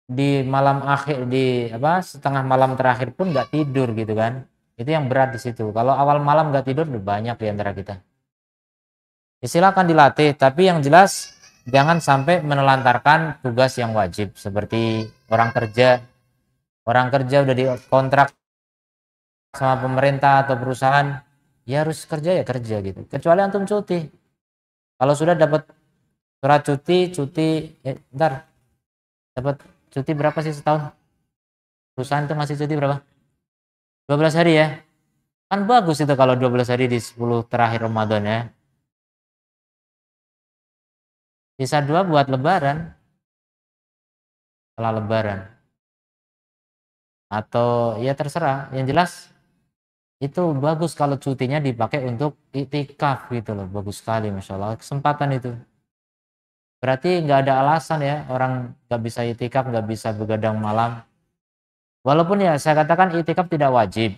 di malam akhir di apa setengah malam terakhir pun nggak tidur gitu kan. Itu yang berat di situ. Kalau awal malam nggak tidur udah banyak di antara kita. Ya, silakan dilatih, tapi yang jelas jangan sampai menelantarkan tugas yang wajib seperti orang kerja. Orang kerja udah dikontrak sama pemerintah atau perusahaan, ya harus kerja ya kerja gitu. Kecuali antum cuti. Kalau sudah dapat surat cuti, ntar dapat cuti berapa sih setahun? Perusahaan itu ngasih cuti berapa? 12 hari ya. Kan bagus itu kalau 12 hari di 10 terakhir Ramadan ya. Sisa 2 buat lebaran. Setelah lebaran. Atau ya terserah. Yang jelas itu bagus kalau cutinya dipakai untuk iktikaf gitu loh. Bagus sekali Masya Allah. Kesempatan itu. Berarti nggak ada alasan ya orang nggak bisa iktikaf, nggak bisa begadang malam. Walaupun ya saya katakan iktikaf tidak wajib.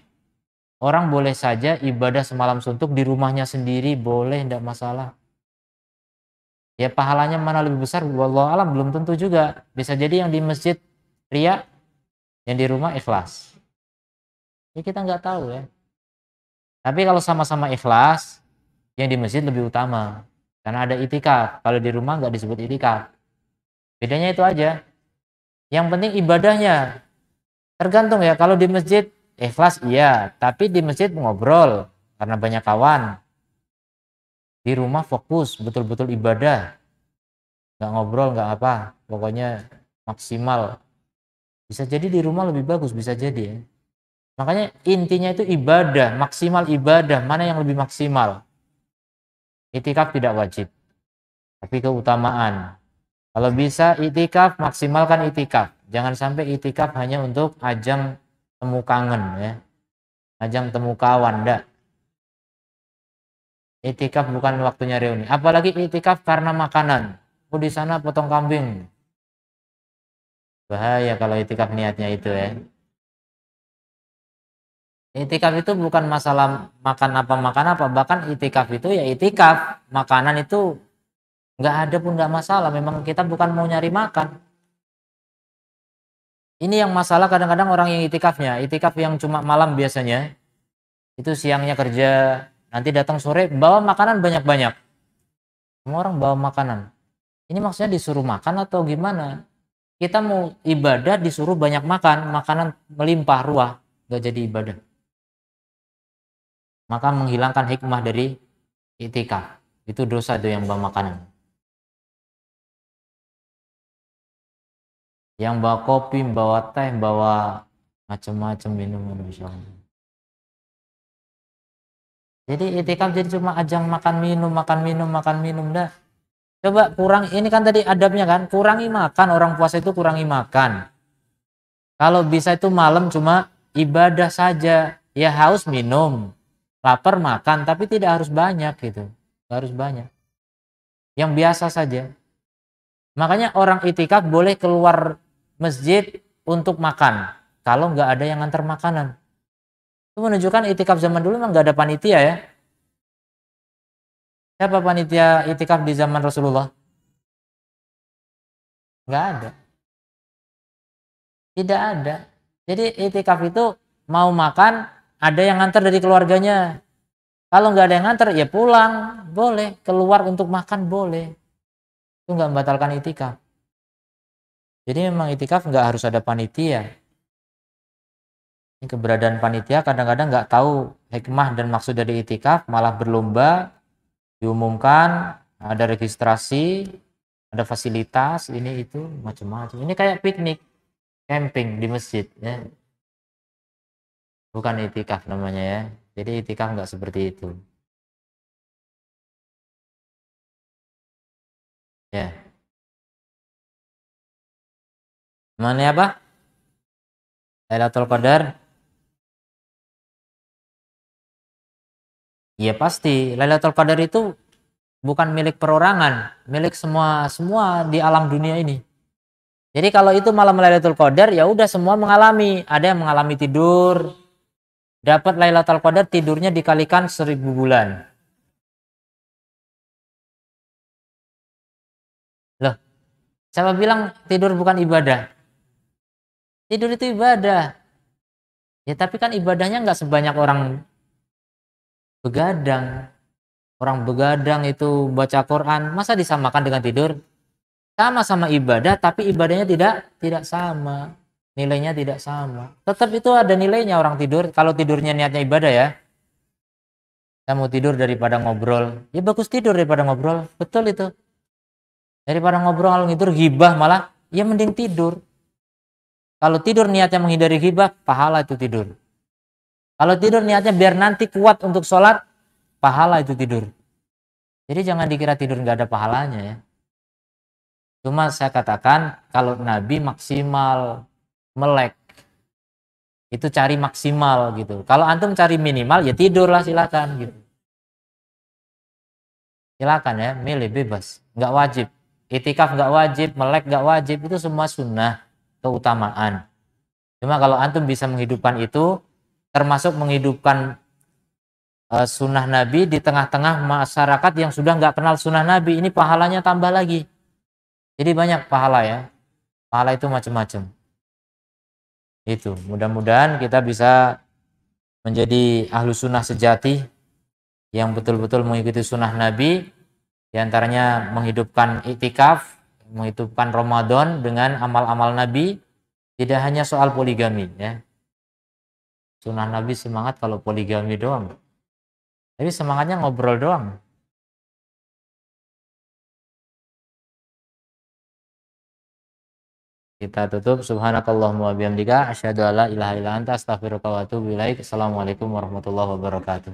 Orang boleh saja ibadah semalam suntuk di rumahnya sendiri, boleh, tidak masalah. Ya pahalanya mana lebih besar, wallahu alam belum tentu juga. Bisa jadi yang di masjid ria, yang di rumah ikhlas. Ya kita nggak tahu ya. Tapi kalau sama-sama ikhlas, yang di masjid lebih utama. Karena ada itikaf. Kalau di rumah nggak disebut itikaf. Bedanya itu aja. Yang penting ibadahnya. Tergantung ya, kalau di masjid ikhlas iya, tapi di masjid ngobrol karena banyak kawan. Di rumah fokus, betul-betul ibadah. Nggak ngobrol, nggak apa. Pokoknya maksimal. Bisa jadi di rumah lebih bagus, bisa jadi ya. Makanya intinya itu ibadah, maksimal ibadah. Mana yang lebih maksimal? Itikaf tidak wajib, tapi keutamaan. Kalau bisa itikaf, maksimalkan itikaf. Jangan sampai itikaf hanya untuk ajang temu kangen ya, ajang temu kawan, ndak. Itikaf bukan waktunya reuni. Apalagi itikaf karena makanan. Oh di sana potong kambing. Bahaya kalau itikaf niatnya itu ya. Itikaf itu bukan masalah makan apa, bahkan itikaf itu ya itikaf. Makanan itu nggak ada pun nggak masalah. Memang kita bukan mau nyari makan. Ini yang masalah kadang-kadang orang yang itikaf yang cuma malam biasanya. Itu siangnya kerja, nanti datang sore bawa makanan banyak-banyak. Semua orang bawa makanan. Ini maksudnya disuruh makan atau gimana? Kita mau ibadah disuruh banyak makan, makanan melimpah ruah, nggak jadi ibadah. Maka menghilangkan hikmah dari itikaf. Itu dosa itu yang bawa makanan. Yang bawa kopi, bawa teh, bawa macam-macam minuman misalnya. Jadi itikaf jadi cuma ajang makan minum dah. Coba kurang, ini kan tadi adabnya kan, kurangi makan, orang puasa itu kurangi makan. Kalau bisa itu malam cuma ibadah saja, ya haus minum, lapar makan, tapi tidak harus banyak gitu, nggak harus banyak. Yang biasa saja. Makanya orang itikaf boleh keluar masjid untuk makan, kalau nggak ada yang ngantar makanan. Itu menunjukkan itikaf zaman dulu memang nggak ada panitia ya. Siapa panitia itikaf di zaman Rasulullah? Nggak ada. Tidak ada. Jadi itikaf itu mau makan, ada yang ngantar dari keluarganya. Kalau nggak ada yang ngantar, ya pulang. Boleh. Keluar untuk makan, boleh. Itu nggak membatalkan itikaf. Jadi memang itikaf nggak harus ada panitia. Ini keberadaan panitia kadang-kadang nggak tahu hikmah dan maksud dari itikaf, malah berlomba, diumumkan, ada registrasi, ada fasilitas, ini itu, macam-macam. Ini kayak piknik. Camping di masjid ya, bukan itikaf namanya ya. Jadi itikaf nggak seperti itu ya. Mana apa? Lailatul Qadar? Ya pasti Lailatul Qadar itu bukan milik perorangan, milik semua semua di alam dunia ini. Jadi kalau itu malam Lailatul Qadar ya udah semua mengalami. Ada yang mengalami tidur, dapat Lailatul Qadar tidurnya dikalikan 1000 bulan. Loh, siapa bilang tidur bukan ibadah? Tidur itu ibadah. Ya tapi kan ibadahnya nggak sebanyak orang begadang. Orang begadang itu baca Quran, masa disamakan dengan tidur? Sama-sama ibadah, tapi ibadahnya tidak sama. Nilainya tidak sama. Tetap itu ada nilainya orang tidur. Kalau tidurnya niatnya ibadah ya. Saya mau tidur daripada ngobrol. Ya bagus tidur daripada ngobrol. Betul itu. Daripada ngobrol kalau tidur ghibah malah, ya mending tidur. Kalau tidur niatnya menghindari ghibah, pahala itu tidur. Kalau tidur niatnya biar nanti kuat untuk sholat, pahala itu tidur. Jadi jangan dikira tidur nggak ada pahalanya ya. Cuma saya katakan kalau Nabi maksimal melek itu cari maksimal gitu. Kalau antum cari minimal ya tidurlah silakan gitu. Silakan ya, milih bebas, nggak wajib. Itikaf nggak wajib, melek nggak wajib, itu semua sunnah keutamaan. Cuma kalau antum bisa menghidupkan itu, termasuk menghidupkan sunnah Nabi di tengah-tengah masyarakat yang sudah nggak kenal sunnah Nabi, ini pahalanya tambah lagi. Jadi banyak pahala ya. Pahala itu macam-macam. Itu mudah-mudahan kita bisa menjadi ahlu sunnah sejati yang betul-betul mengikuti sunnah Nabi, diantaranya menghidupkan iktikaf, menghidupkan Ramadan dengan amal-amal Nabi. Tidak hanya soal poligami ya. Sunnah Nabi semangat kalau poligami doang. Tapi semangatnya ngobrol doang. Kita tutup. Subhanakallahumma wa bihamdika asyhadu alla ilaha illa anta astaghfiruka wa atubu ilaik. Assalamualaikum warahmatullahi wabarakatuh.